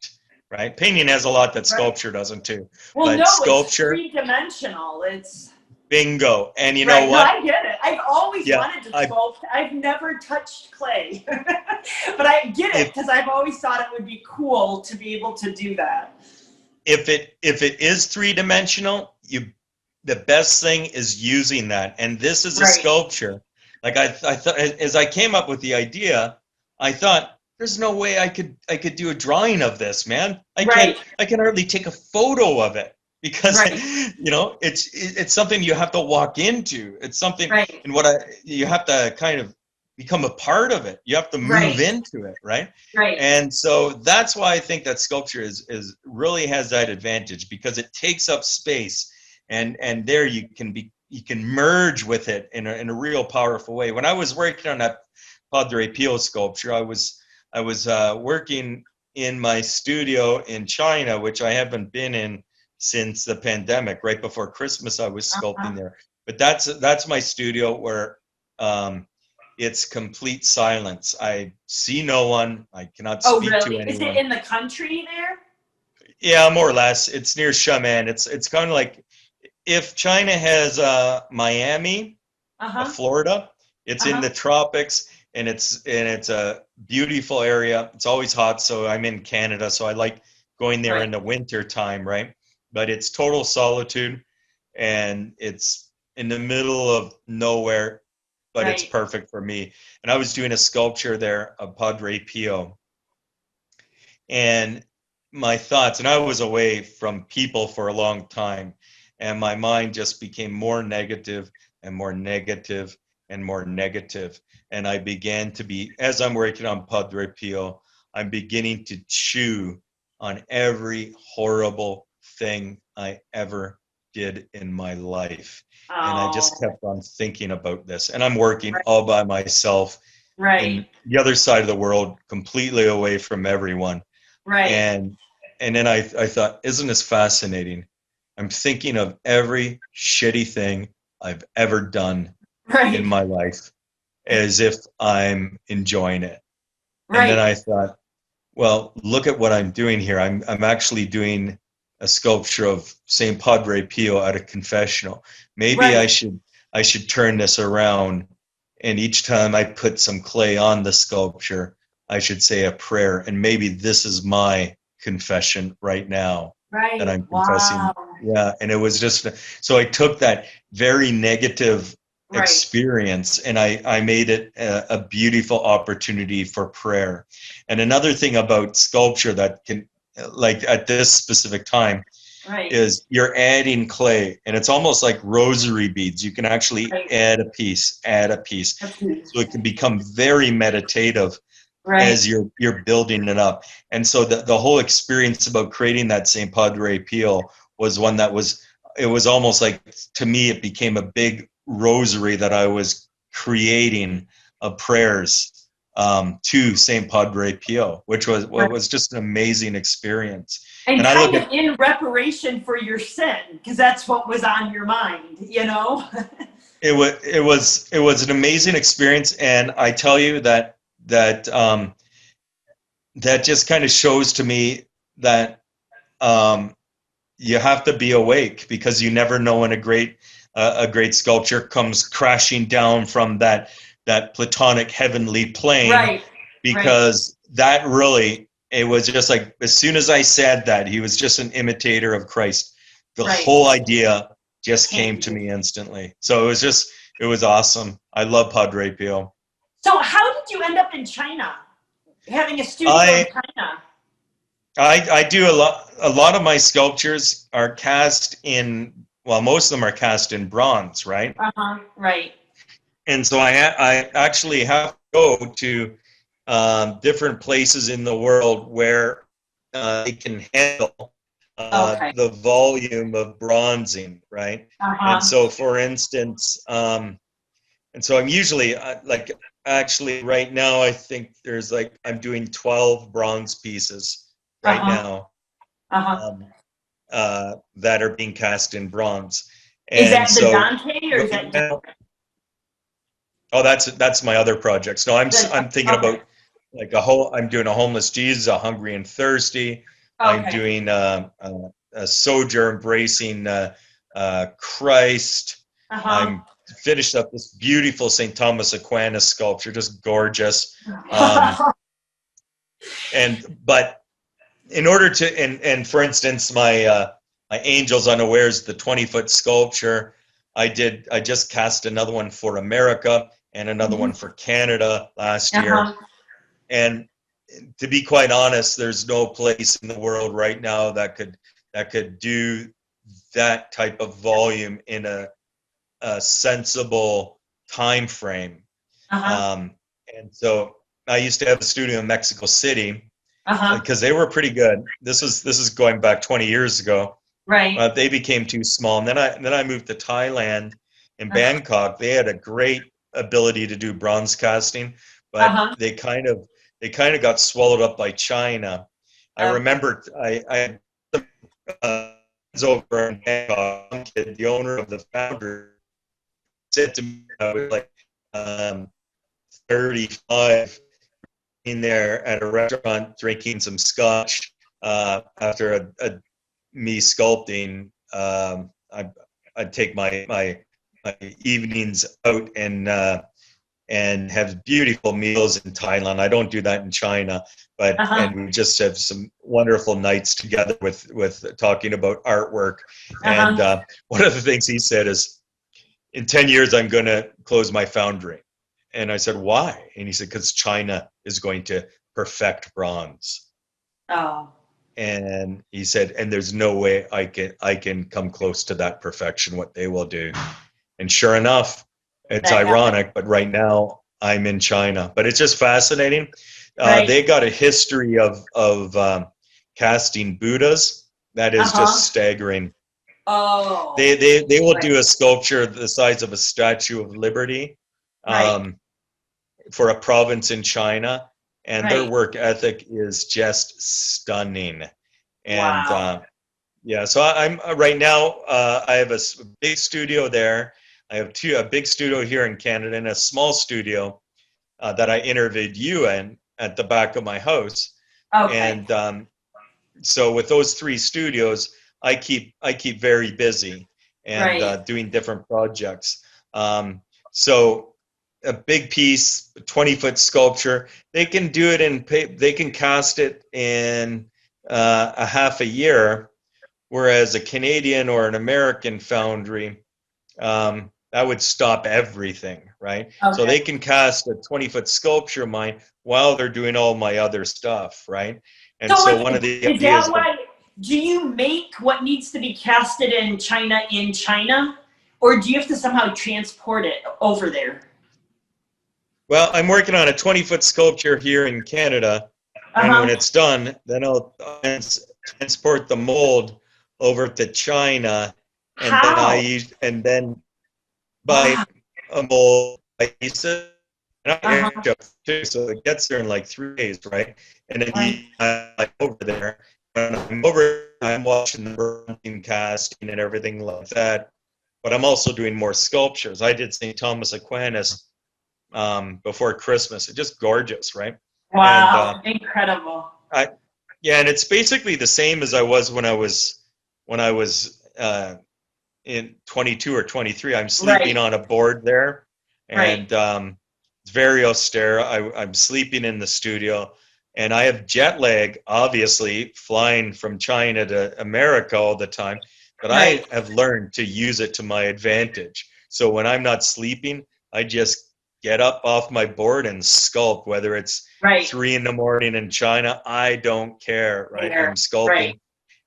Right? Painting has a lot that sculpture doesn't too. Well, but no, sculpture, it's three-dimensional. It's bingo. And you know what? No, I get it. I've always wanted to sculpt. I've never touched clay, but I get it because I've always thought it would be cool to be able to do that. If it is three-dimensional, the best thing is using that. And this is a sculpture. Like I thought, as I came up with the idea, I thought, there's no way I could do a drawing of this, man. I can hardly take a photo of it because you know it's something you have to walk into. It's something, and you have to kind of become a part of it. You have to move into it, right? And so that's why I think that sculpture is really has that advantage, because it takes up space, and there you can merge with it in a real powerful way. When I was working on that Padre Pio sculpture, I was working in my studio in China, which I haven't been in since the pandemic. Right before Christmas, I was sculpting there. But that's my studio where it's complete silence. I see no one. I cannot speak to anyone. Is it in the country there? Yeah, more or less. It's near Xiamen. It's kind of like if China has Miami, Florida. It's in the tropics. And it's a beautiful area. It's always hot, so I'm in Canada, so I like going there in the winter time, right? But it's total solitude, and it's in the middle of nowhere, but it's perfect for me. And I was doing a sculpture there of Padre Pio, and my thoughts, and I was away from people for a long time, and my mind just became more negative and more negative and more negative. And I began to be, as I'm working on Padre Pio, I'm beginning to chew on every horrible thing I ever did in my life. And I just kept on thinking about this. And I'm working all by myself in the other side of the world, completely away from everyone. And and then I thought, isn't this fascinating? I'm thinking of every shitty thing I've ever done in Right. my life as if I'm enjoying it. And then Right. I thought, well, look at what I'm doing here. I'm actually doing a sculpture of Saint Padre Pio at a confessional. Maybe Right. I should turn this around, and each time I put some clay on the sculpture, I should say a prayer, and maybe this is my confession right now that Right. I'm confessing. Wow. Yeah, and it was just so I took that very negative Right. experience and I made it a beautiful opportunity for prayer. And another thing about sculpture that can, like at this specific time, Right. is you're adding clay, and it's almost like rosary beads. You can actually Right. add a piece, add a piece, Okay. so it can become very meditative Right. as you're building it up. And so the whole experience about creating that St. Padre Pio was one that was, it was almost like, to me, it became a big rosary that I was creating of prayers to St. Padre Pio, which was what Right. was just an amazing experience. And And I look kind at of in reparation for your sin, because that's what was on your mind, you know? it was an amazing experience, and I tell you that that just kind of shows to me that um, you have to be awake, because you never know when a great sculpture comes crashing down from that platonic heavenly plane, Right. Right. because that really, it was just like, as soon as I said that he was just an imitator of Christ, the Right. whole idea just came to Changes. me instantly. So it was awesome. I love Padre Pio. So how did you end up in China? Having a studio in I China? I do a lot of my sculptures are cast in, well, most of them are cast in bronze, right? Uh-huh. Right. And so I actually have to go to different places in the world where they can handle Okay. the volume of bronzing, right? And Uh-huh. so, for instance, and so I'm usually like, actually right now I think there's like, I'm doing 12 bronze pieces right Uh-huh. now, Uh-huh. um, that are being cast in bronze. Is And that the so Dante or is right that now, oh, that's my other projects. No, different? I'm thinking Okay. about like a whole. I'm doing a homeless Jesus, a hungry and thirsty. I'm Okay. doing a soldier embracing Christ. Uh-huh. I'm finished up this beautiful St. Thomas Aquinas sculpture, just gorgeous. Um, and but in order to, and for instance, my Angels Unawares, the 20-foot sculpture, I just cast another one for America and another one for Canada last year. Uh-huh. And to be quite honest, there's no place in the world right now that could do that type of volume in a sensible time frame. Uh-huh. Um, and so I used to have a studio in Mexico City, Uh-huh. because they were pretty good. This is going back 20 years ago. Right. They became too small, and then I moved to Thailand in Uh-huh. Bangkok. They had a great ability to do bronze casting, but Uh-huh. they kind of got swallowed up by China. I Okay. remember I was over in Bangkok. One kid, the owner of the founder, said to me, I was like 35, in there at a restaurant drinking some scotch after me sculpting. I'd take my evenings out and have beautiful meals in Thailand. I don't do that in China, but Uh-huh. and we just have some wonderful nights together with talking about artwork. And Uh-huh. one of the things he said is, in 10 years, I'm going to close my foundry. And I said, why? And he said, because China is going to perfect bronze. Oh. And he said, and there's no way I can come close to that perfection, what they will do. And sure enough, it's That happened. ironic, but right now I'm in China. But it's just fascinating. Right. They got a history of casting Buddhas that is Uh-huh. just staggering. Oh. They will Right. do a sculpture the size of a Statue of Liberty, Right. for a province in China, and their Right. work ethic is just stunning. And Wow. yeah, so I'm right now. I have a big studio there. I have a big studio here in Canada and a small studio that I interviewed you in at the back of my house. Okay. And so with those three studios, I keep very busy and Right. doing different projects. So a big piece, 20-foot sculpture, they can do it they can cast it in a half a year, whereas a Canadian or an American foundry, that would stop everything, right? So Okay. they can cast a 20-foot sculpture of mine while they're doing all my other stuff, right? And So so like, one of the is that ideas, why, do you make what needs to be casted in China? Or do you have to somehow transport it over there? well, I'm working on a 20-foot sculpture here in Canada, and when Uh-huh. it's done, then I'll transport the mold over to China, and How? then Wow. buy a mold, I use it, and I Uh-huh. airship too, so it gets there in like 3 days, right? And then Right. like over there. When I'm over, I'm watching the burning casting and everything like that. But I'm also doing more sculptures. I did St. Thomas Aquinas before Christmas. It's just gorgeous, right? And Wow. Incredible. I, yeah, and it's basically the same as I was when I was in 22 or 23. I'm sleeping Right. on a board there, Right. and it's very austere. I'm sleeping in the studio, and I have jet lag, obviously, flying from China to America all the time. But I Right. have learned to use it to my advantage. So when I'm not sleeping, I just get up off my board and sculpt, whether it's Right. 3 in the morning in China, I don't care, right? There. I'm Right. sculpting.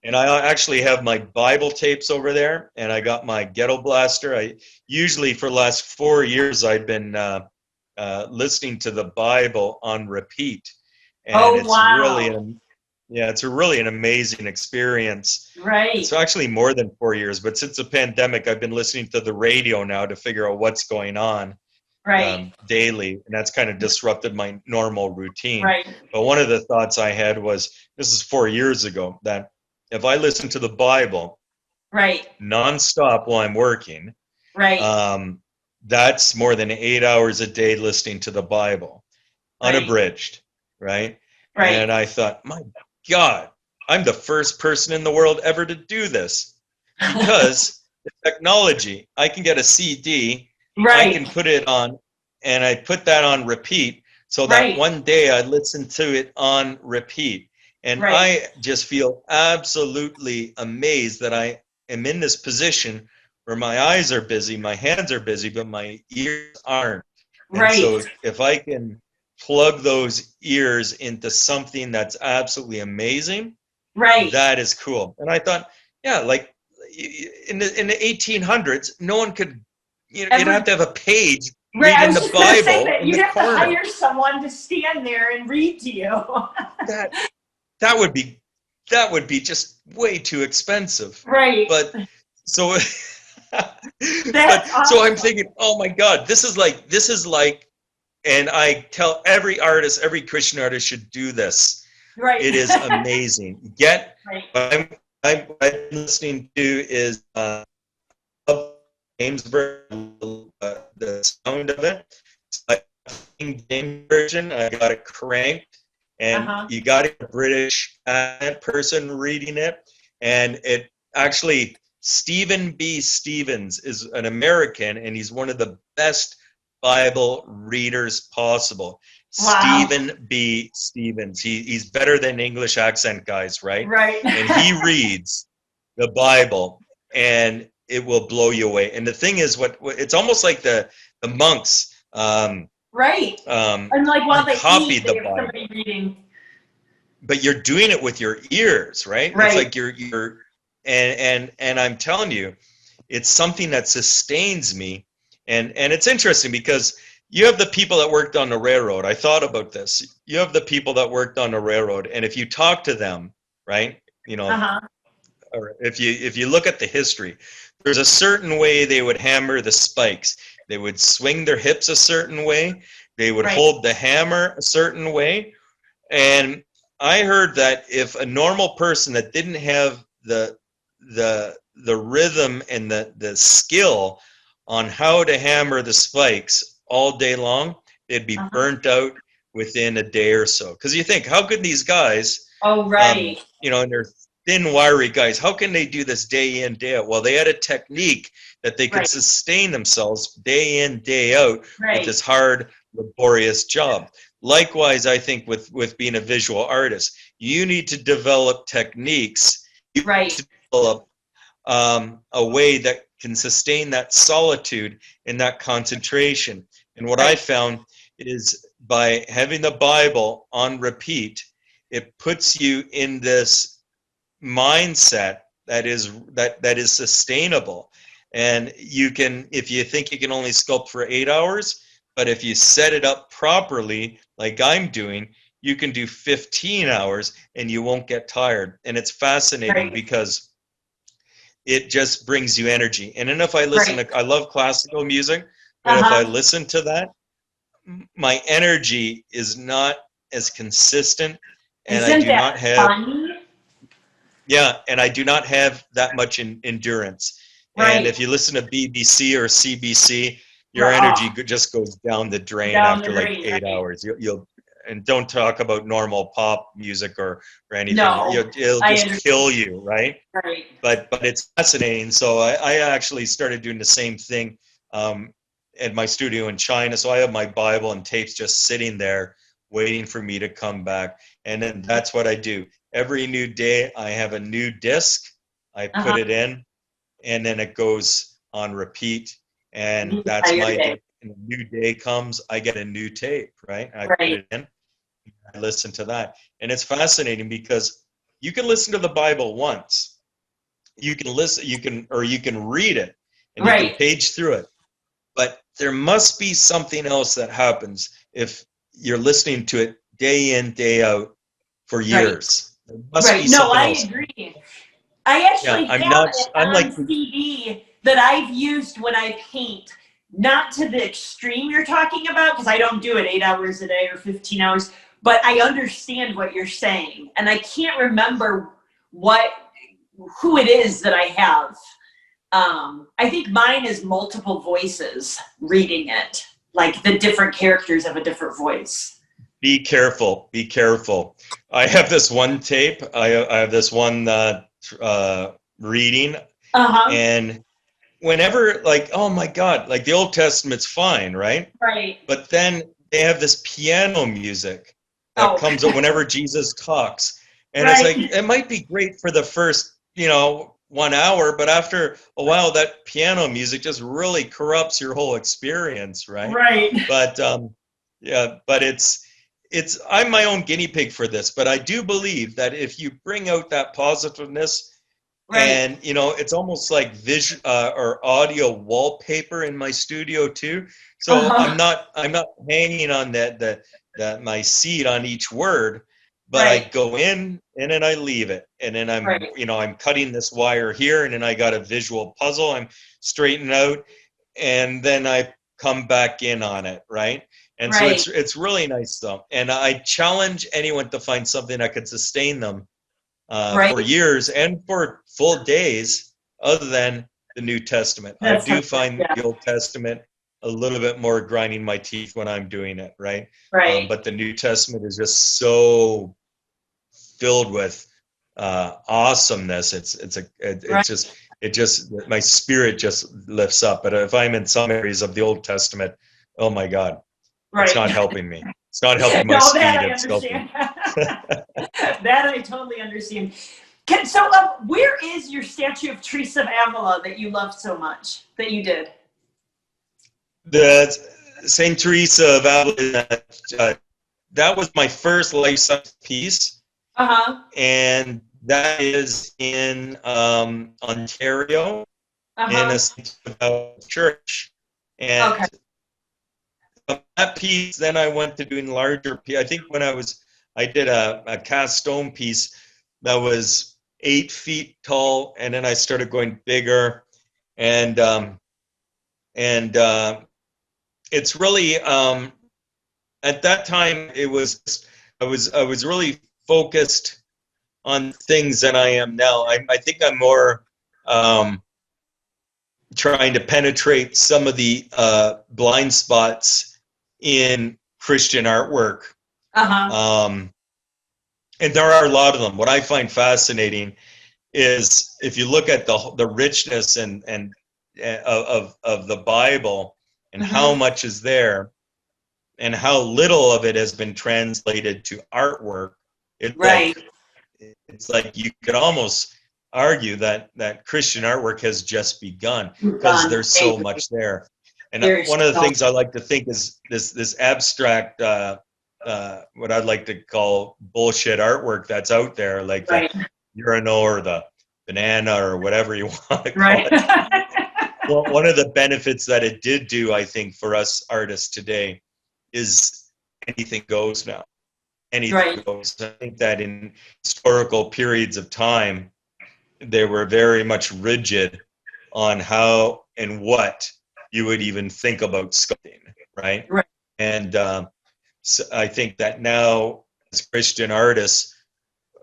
And I actually have my Bible tapes over there, and I got my ghetto blaster. I usually for the last 4 years I've been listening to the Bible on repeat, and Oh, it's really wow. it's a really an amazing experience. It's Right. actually more than 4 years, but since the pandemic, I've been listening to the radio now to figure out what's going on Right. daily, and that's kind of disrupted my normal routine. Right. But one of the thoughts I had was, this is 4 years ago, that if I listen to the Bible Right. nonstop while I'm working, Right. um, that's more than 8 hours a day listening to the Bible, Right. unabridged, right? Right. And I thought, my God, I'm the first person in the world ever to do this, because the technology, I can get a CD, I can Right. put it on, and I put that on repeat, so that Right. one day I listen to it on repeat. And Right. I just feel absolutely amazed that I am in this position where my eyes are busy, my hands are busy, but my ears aren't. And Right. so if I can plug those ears into something that's absolutely amazing, Right. that is cool. And I thought, yeah, like in the 1800s, no one could, you'd have Every to have a page Right. I reading was the just gonna say Bible that in you'd the have to corner. hire someone to stand there and read to you. That that would be that would be just way too expensive. Right. But so That's but so I'm awesome. thinking, oh my God, this is like, and I tell every artist, every Christian artist should do this. Right. It is amazing. Get Right. what I'm listening to is James version, the sound of it. It's like James version. I got it cranked, and Uh-huh. you got a British person reading it, and it actually Stephen B. Stevens is an American, and he's one of the best Bible readers possible. Wow. Stephen B. Stevens. He's better than English accent guys, right? Right. And he reads the Bible, and it will blow you away. And the thing is, what it's almost like the monks Right. And like he while they eat, copied they the have somebody Bible, reading. but you're doing it with your ears, right? It's Right. like you're and I'm telling you, it's something that sustains me. And it's interesting because you have the people that worked on the railroad. I thought about this. You have the people that worked on the railroad, and if you talk to them, right, Uh-huh. or if you look at the history, there's a certain way they would hammer the spikes. They would swing their hips a certain way. They would Right. hold the hammer a certain way. And I heard that if a normal person that didn't have the rhythm and the skill on how to hammer the spikes all day long, they'd be burnt out within a day or so. Because you think, how could these guys, Oh, right. and they're thin, wiry guys, how can they do this day in, day out? Well, they had a technique that they could sustain themselves day in, day out with this hard, laborious job. Likewise, I think with being a visual artist, you need to develop techniques. You need to develop a way that can sustain that solitude and that concentration. And what I found is by having the Bible on repeat, it puts you in this mindset that is sustainable. And you can, if you think you can only sculpt for 8 hours, but if you set it up properly, like I'm doing, you can do 15 hours and you won't get tired. And it's fascinating because it just brings you energy. And then if I listen to, I love classical music, but if I listen to that, my energy is not as consistent, and I do not have, and I do not have that much endurance. And if you listen to BBC or CBC, your energy just goes down the drain after like 8 hours. You'll and don't talk about normal pop music or anything. No, it'll just kill you, right? But it's fascinating. So I actually started doing the same thing at my studio in China. So I have my Bible and tapes just sitting there waiting for me to come back. And then that's what I do. Every new day I have a new disc. I put it in, and then it goes on repeat. And that's my day. And a new day comes, I get a new tape, right? I put it in, I listen to that. And it's fascinating because you can listen to the Bible once. You can listen, you can read it, and you can page through it. But there must be something else that happens if you're listening to it day in, day out for years. There must be something else. I agree. I actually have it on CD that I've used when I paint, not to the extreme you're talking about, because I don't do it 8 hours a day or 15 hours, but I understand what you're saying. And I can't remember who it is that I have. I think mine is multiple voices reading it, like the different characters have a different voice. Be careful. Be careful. I have this one tape. I have this one reading. And whenever, like, oh my God, like the Old Testament's fine, right? Right. But then they have this piano music that comes up whenever Jesus talks. And it's like, it might be great for the first, 1 hour, but after a while, that piano music just really corrupts your whole experience, right? Right. But but it's I'm my own guinea pig for this, but I do believe that if you bring out that positiveness, and it's almost like visual or audio wallpaper in my studio too. So I'm not hanging on that my seat on each word, but I go in and then I leave it, and then I'm I'm cutting this wire here, and then I got a visual puzzle I'm straightening out, and then I come back in on it, right? And so it's really nice though, and I challenge anyone to find something that could sustain them for years and for full days, other than the New Testament. I do find the Old Testament a little bit more grinding my teeth when I'm doing it, right? But the New Testament is just so filled with awesomeness. It just my spirit just lifts up. But if I'm in some areas of the Old Testament, oh my God, it's not helping me. It's not helping my speed. It's helping. That I totally understand. So where is your statue of Teresa of Avila that you loved so much, that you did? The St. Teresa of Avila, that was my first life-size piece. And that is in Ontario, in a St. church. And that piece, then I went to doing larger piece. I think when I did a cast stone piece that was 8 feet tall, and then I started going bigger, and it's really at that time it was I was really focused on things than I am now. I think I'm more trying to penetrate some of the blind spots in Christian artwork. And there are a lot of them. What I find fascinating is if you look at the richness and of the Bible and how much is there and how little of it has been translated to artwork. It's like you could almost argue that Christian artwork has just begun because there's so much there. And one of the things I like to think is this abstract, what I'd like to call bullshit artwork that's out there, like the urinal or the banana or whatever you want to call it. Well, one of the benefits that it did do, I think, for us artists today is anything goes now. Anything goes. I think that in historical periods of time, they were very much rigid on how and what you would even think about sculpting, right? And so I think that now, as Christian artists,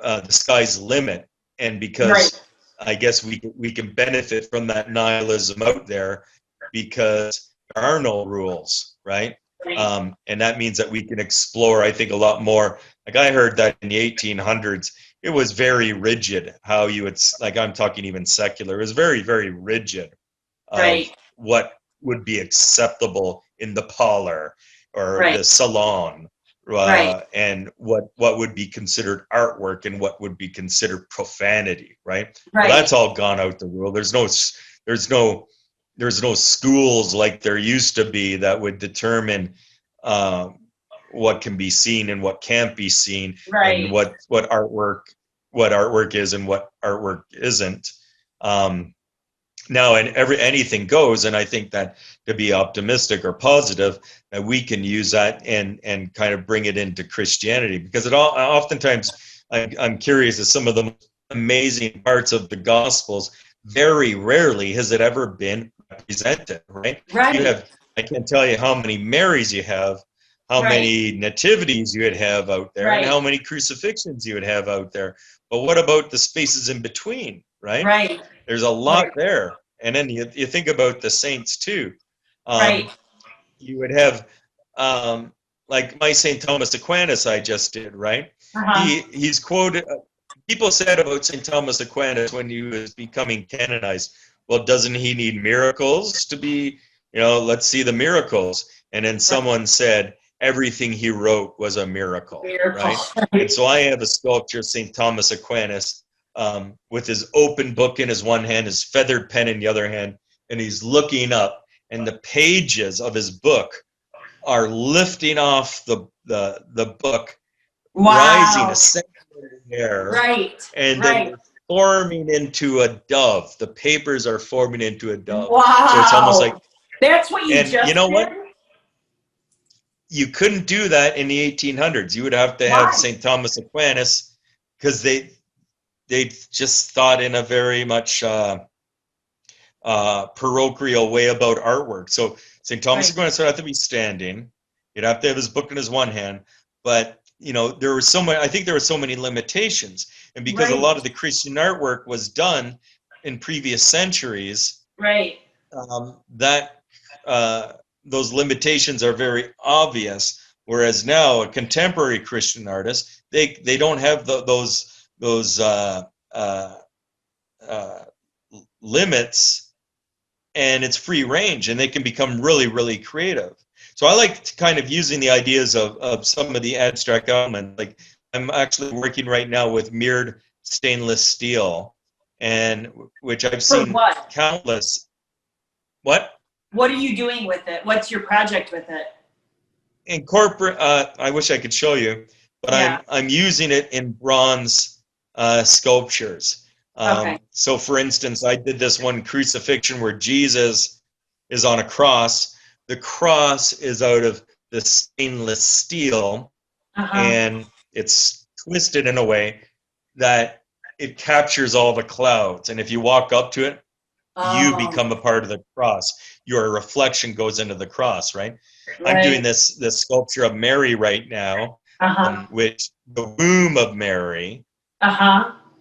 the sky's the limit, and because I guess we can benefit from that nihilism out there because there are no rules, right? And that means that we can explore, I think, a lot more. Like I heard that in the 1800s, it was very rigid how you would, like I'm talking even secular, it was very, very rigid of what would be acceptable in the parlor or the salon, and what would be considered artwork and what would be considered profanity, right? Well, that's all gone out the rule. There's no schools like there used to be that would determine what can be seen and what can't be seen, and what artwork is and what artwork isn't. Now, and anything goes, and I think that to be optimistic or positive, that we can use that and kind of bring it into Christianity, because it oftentimes I'm curious as some of the amazing parts of the Gospels, very rarely has it ever been represented, right? You have, I can't tell you how many Marys you have, how many nativities you would have out there, and how many crucifixions you would have out there. But what about the spaces in between, right? There's a lot there. And then you think about the saints too. You would have, like my St. Thomas Aquinas I just did, right? He's quoted, people said about St. Thomas Aquinas when he was becoming canonized, well, doesn't he need miracles to be, let's see the miracles. And then someone said, everything he wrote was a miracle, right? And so I have a sculpture of St. Thomas Aquinas with his open book in his one hand, his feathered pen in the other hand, and he's looking up, and the pages of his book are lifting off the book, rising a centimeter in the air, and then forming into a dove. The papers are forming into a dove. So it's almost like, that's what you just you know did? what? You couldn't do that in the 1800s. You would have to have St. Thomas Aquinas, because they just thought in a very much parochial way about artwork. So St. Thomas Aquinas would have to be standing. He'd have to have his book in his one hand. But there were so many. I think there were so many limitations, and because a lot of the Christian artwork was done in previous centuries, that those limitations are very obvious. Whereas now, a contemporary Christian artist, they don't have those limits, and it's free range, and they can become really, really creative. So I like kind of using the ideas of some of the abstract elements. Like I'm actually working right now with mirrored stainless steel, and which I've seen countless. What are you doing with it? What's your project with it? Incorporate. I wish I could show you, but I'm using it in bronze sculptures. So, for instance, I did this one crucifixion where Jesus is on a cross. The cross is out of the stainless steel, and it's twisted in a way that it captures all the clouds. And if you walk up to it, you become a part of the cross. Your reflection goes into the cross, right? I'm doing this sculpture of Mary right now, which the womb of Mary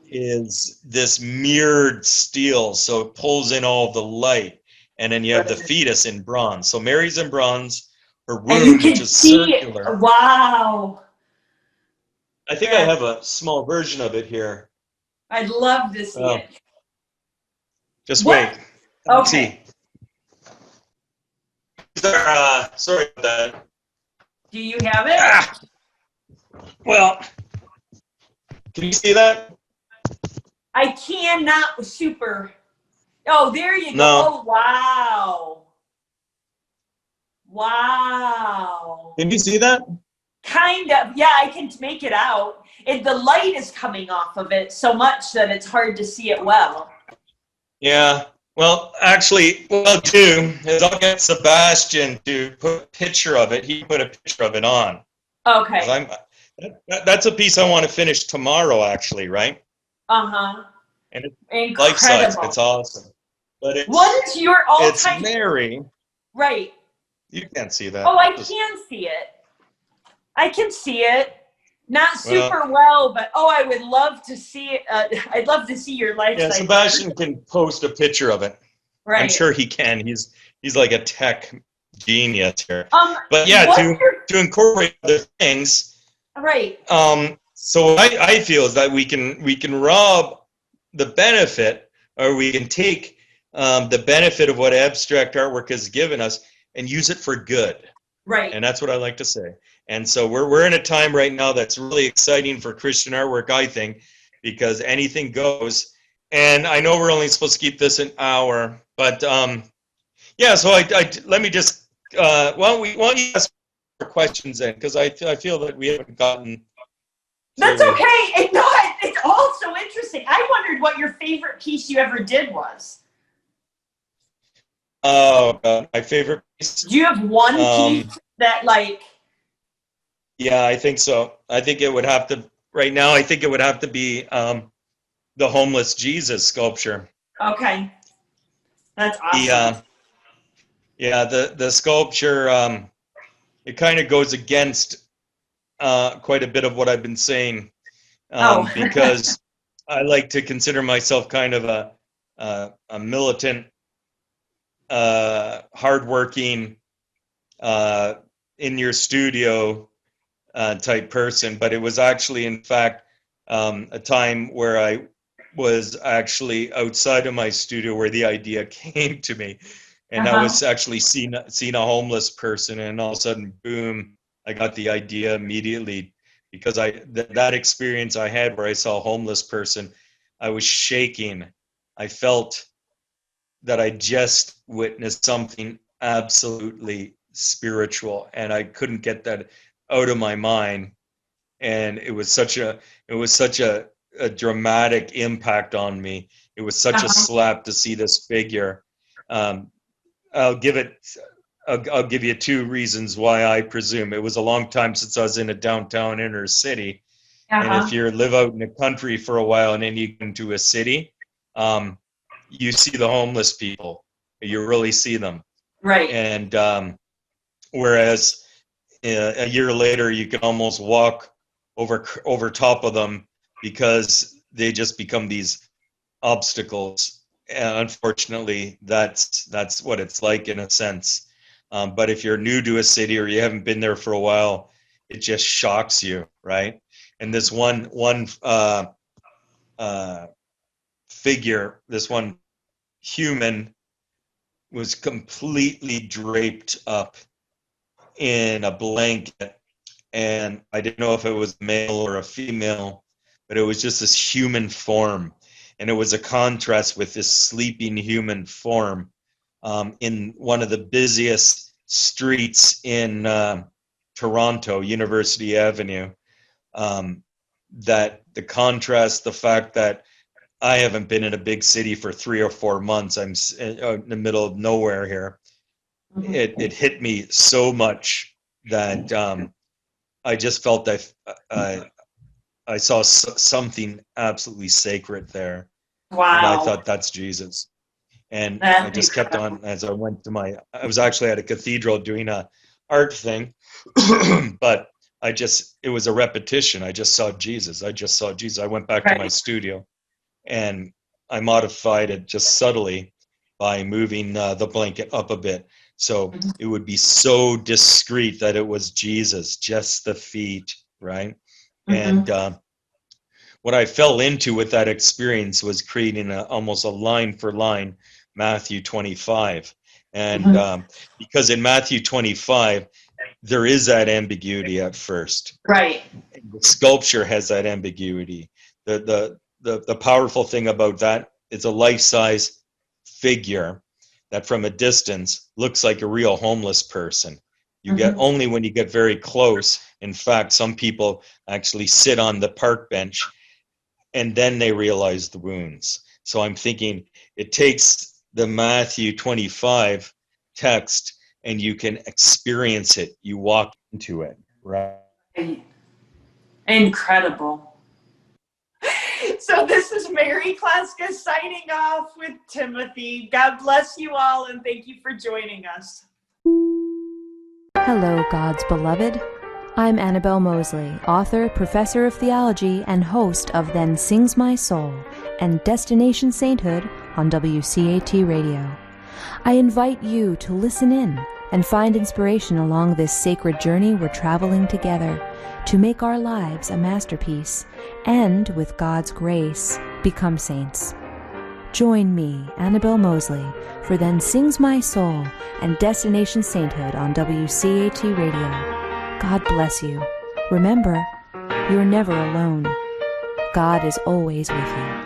is this mirrored steel, so it pulls in all the light, and then you have the fetus in bronze. So Mary's in bronze, her womb, which is circular. Wow. I think I have a small version of it here. I'd love to see it. Just wait. Okay. Sorry about that. Do you have it? Well, can you see that? I cannot super. Oh, there you go. No. Oh, wow. Wow. Can you see that? Kind of. Yeah, I can make it out. The light is coming off of it so much that it's hard to see it well. Yeah. Well, actually, what I'll do is I'll get Sebastian to put a picture of it. He put a picture of it on. Okay. That's a piece I want to finish tomorrow, actually, right? And it's life-size. It's awesome. But what is your all-time? It's Mary. Right. You can't see that. Oh, I can see it. I can see it. Not super well, but I would love to see it. I'd love to see your life. Yeah, Sebastian can post a picture of it. Right. I'm sure he can. He's like a tech genius here. But yeah, to incorporate other things. Right. So what I feel is that we can rob the benefit, or we can take the benefit of what abstract artwork has given us and use it for good. Right. And that's what I like to say. And so we're in a time right now that's really exciting for Christian artwork, I think, because anything goes. And I know we're only supposed to keep this an hour, but yeah. So let me just why don't you ask more questions then, because I feel that we haven't gotten. That's okay. It's all so interesting. I wondered what your favorite piece you ever did was. Oh God, my favorite piece. Do you have one piece that like? Yeah, I think so. I think it would have to, right now, I think it would have to be the homeless Jesus sculpture. Okay. That's awesome. The sculpture, it kind of goes against quite a bit of what I've been saying, because I like to consider myself kind of a militant, hardworking, in your studio type person, but it was actually, in fact, a time where I was actually outside of my studio where the idea came to me, and I was actually seeing a homeless person, and all of a sudden, boom, I got the idea immediately, because that experience I had where I saw a homeless person, I was shaking. I felt that I just witnessed something absolutely spiritual, and I couldn't get that out of my mind, and it was such a dramatic impact on me. It was such a slap to see this figure. I'll give you two reasons why I presume. It was a long time since I was in a downtown inner city, and if you live out in the country for a while and then you go into a city, you see the homeless people. You really see them, right? And whereas a year later, you can almost walk over top of them because they just become these obstacles. And unfortunately, that's what it's like in a sense. But if you're new to a city or you haven't been there for a while, it just shocks you, right? And this one figure, this one human, was completely draped up in a blanket, and I didn't know if it was male or a female, but it was just this human form, and it was a contrast with this sleeping human form in one of the busiest streets in Toronto, University Avenue. That the contrast, the fact that I haven't been in a big city for 3 or 4 months, I'm in the middle of nowhere here. It hit me so much that I just felt that I saw something absolutely sacred there. Wow. And I thought, that's Jesus. And I just kept on as I went to I was actually at a cathedral doing a art thing, but it was a repetition. I just saw Jesus. I went back to my studio and I modified it just subtly by moving the blanket up a bit. So it would be so discreet that it was Jesus, just the feet, right? And what I fell into with that experience was creating almost a line for line Matthew 25. And because in Matthew 25, there is that ambiguity at first. Right. The sculpture has that ambiguity. The powerful thing about that is a life-size figure that from a distance looks like a real homeless person. You get only when you get very close. In fact, some people actually sit on the park bench and then they realize the wounds. So I'm thinking it takes the Matthew 25 text and you can experience it. You walk into it, right? Incredible. So this is Mary Kloska signing off with Timothy. God bless you all, and thank you for joining us. Hello, God's beloved. I'm Annabelle Mosley, author, professor of theology, and host of Then Sings My Soul and Destination Sainthood on WCAT Radio. I invite you to listen in and find inspiration along this sacred journey we're traveling together to make our lives a masterpiece and, with God's grace, become saints. Join me, Annabelle Mosley, for Then Sings My Soul and Destination Sainthood on WCAT Radio. God bless you. Remember, you're never alone. God is always with you.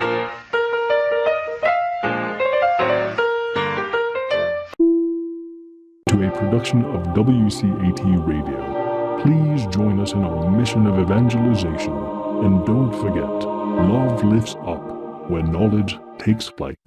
To a production of WCAT Radio. Please join us in our mission of evangelization. And don't forget, love lifts up where knowledge takes flight.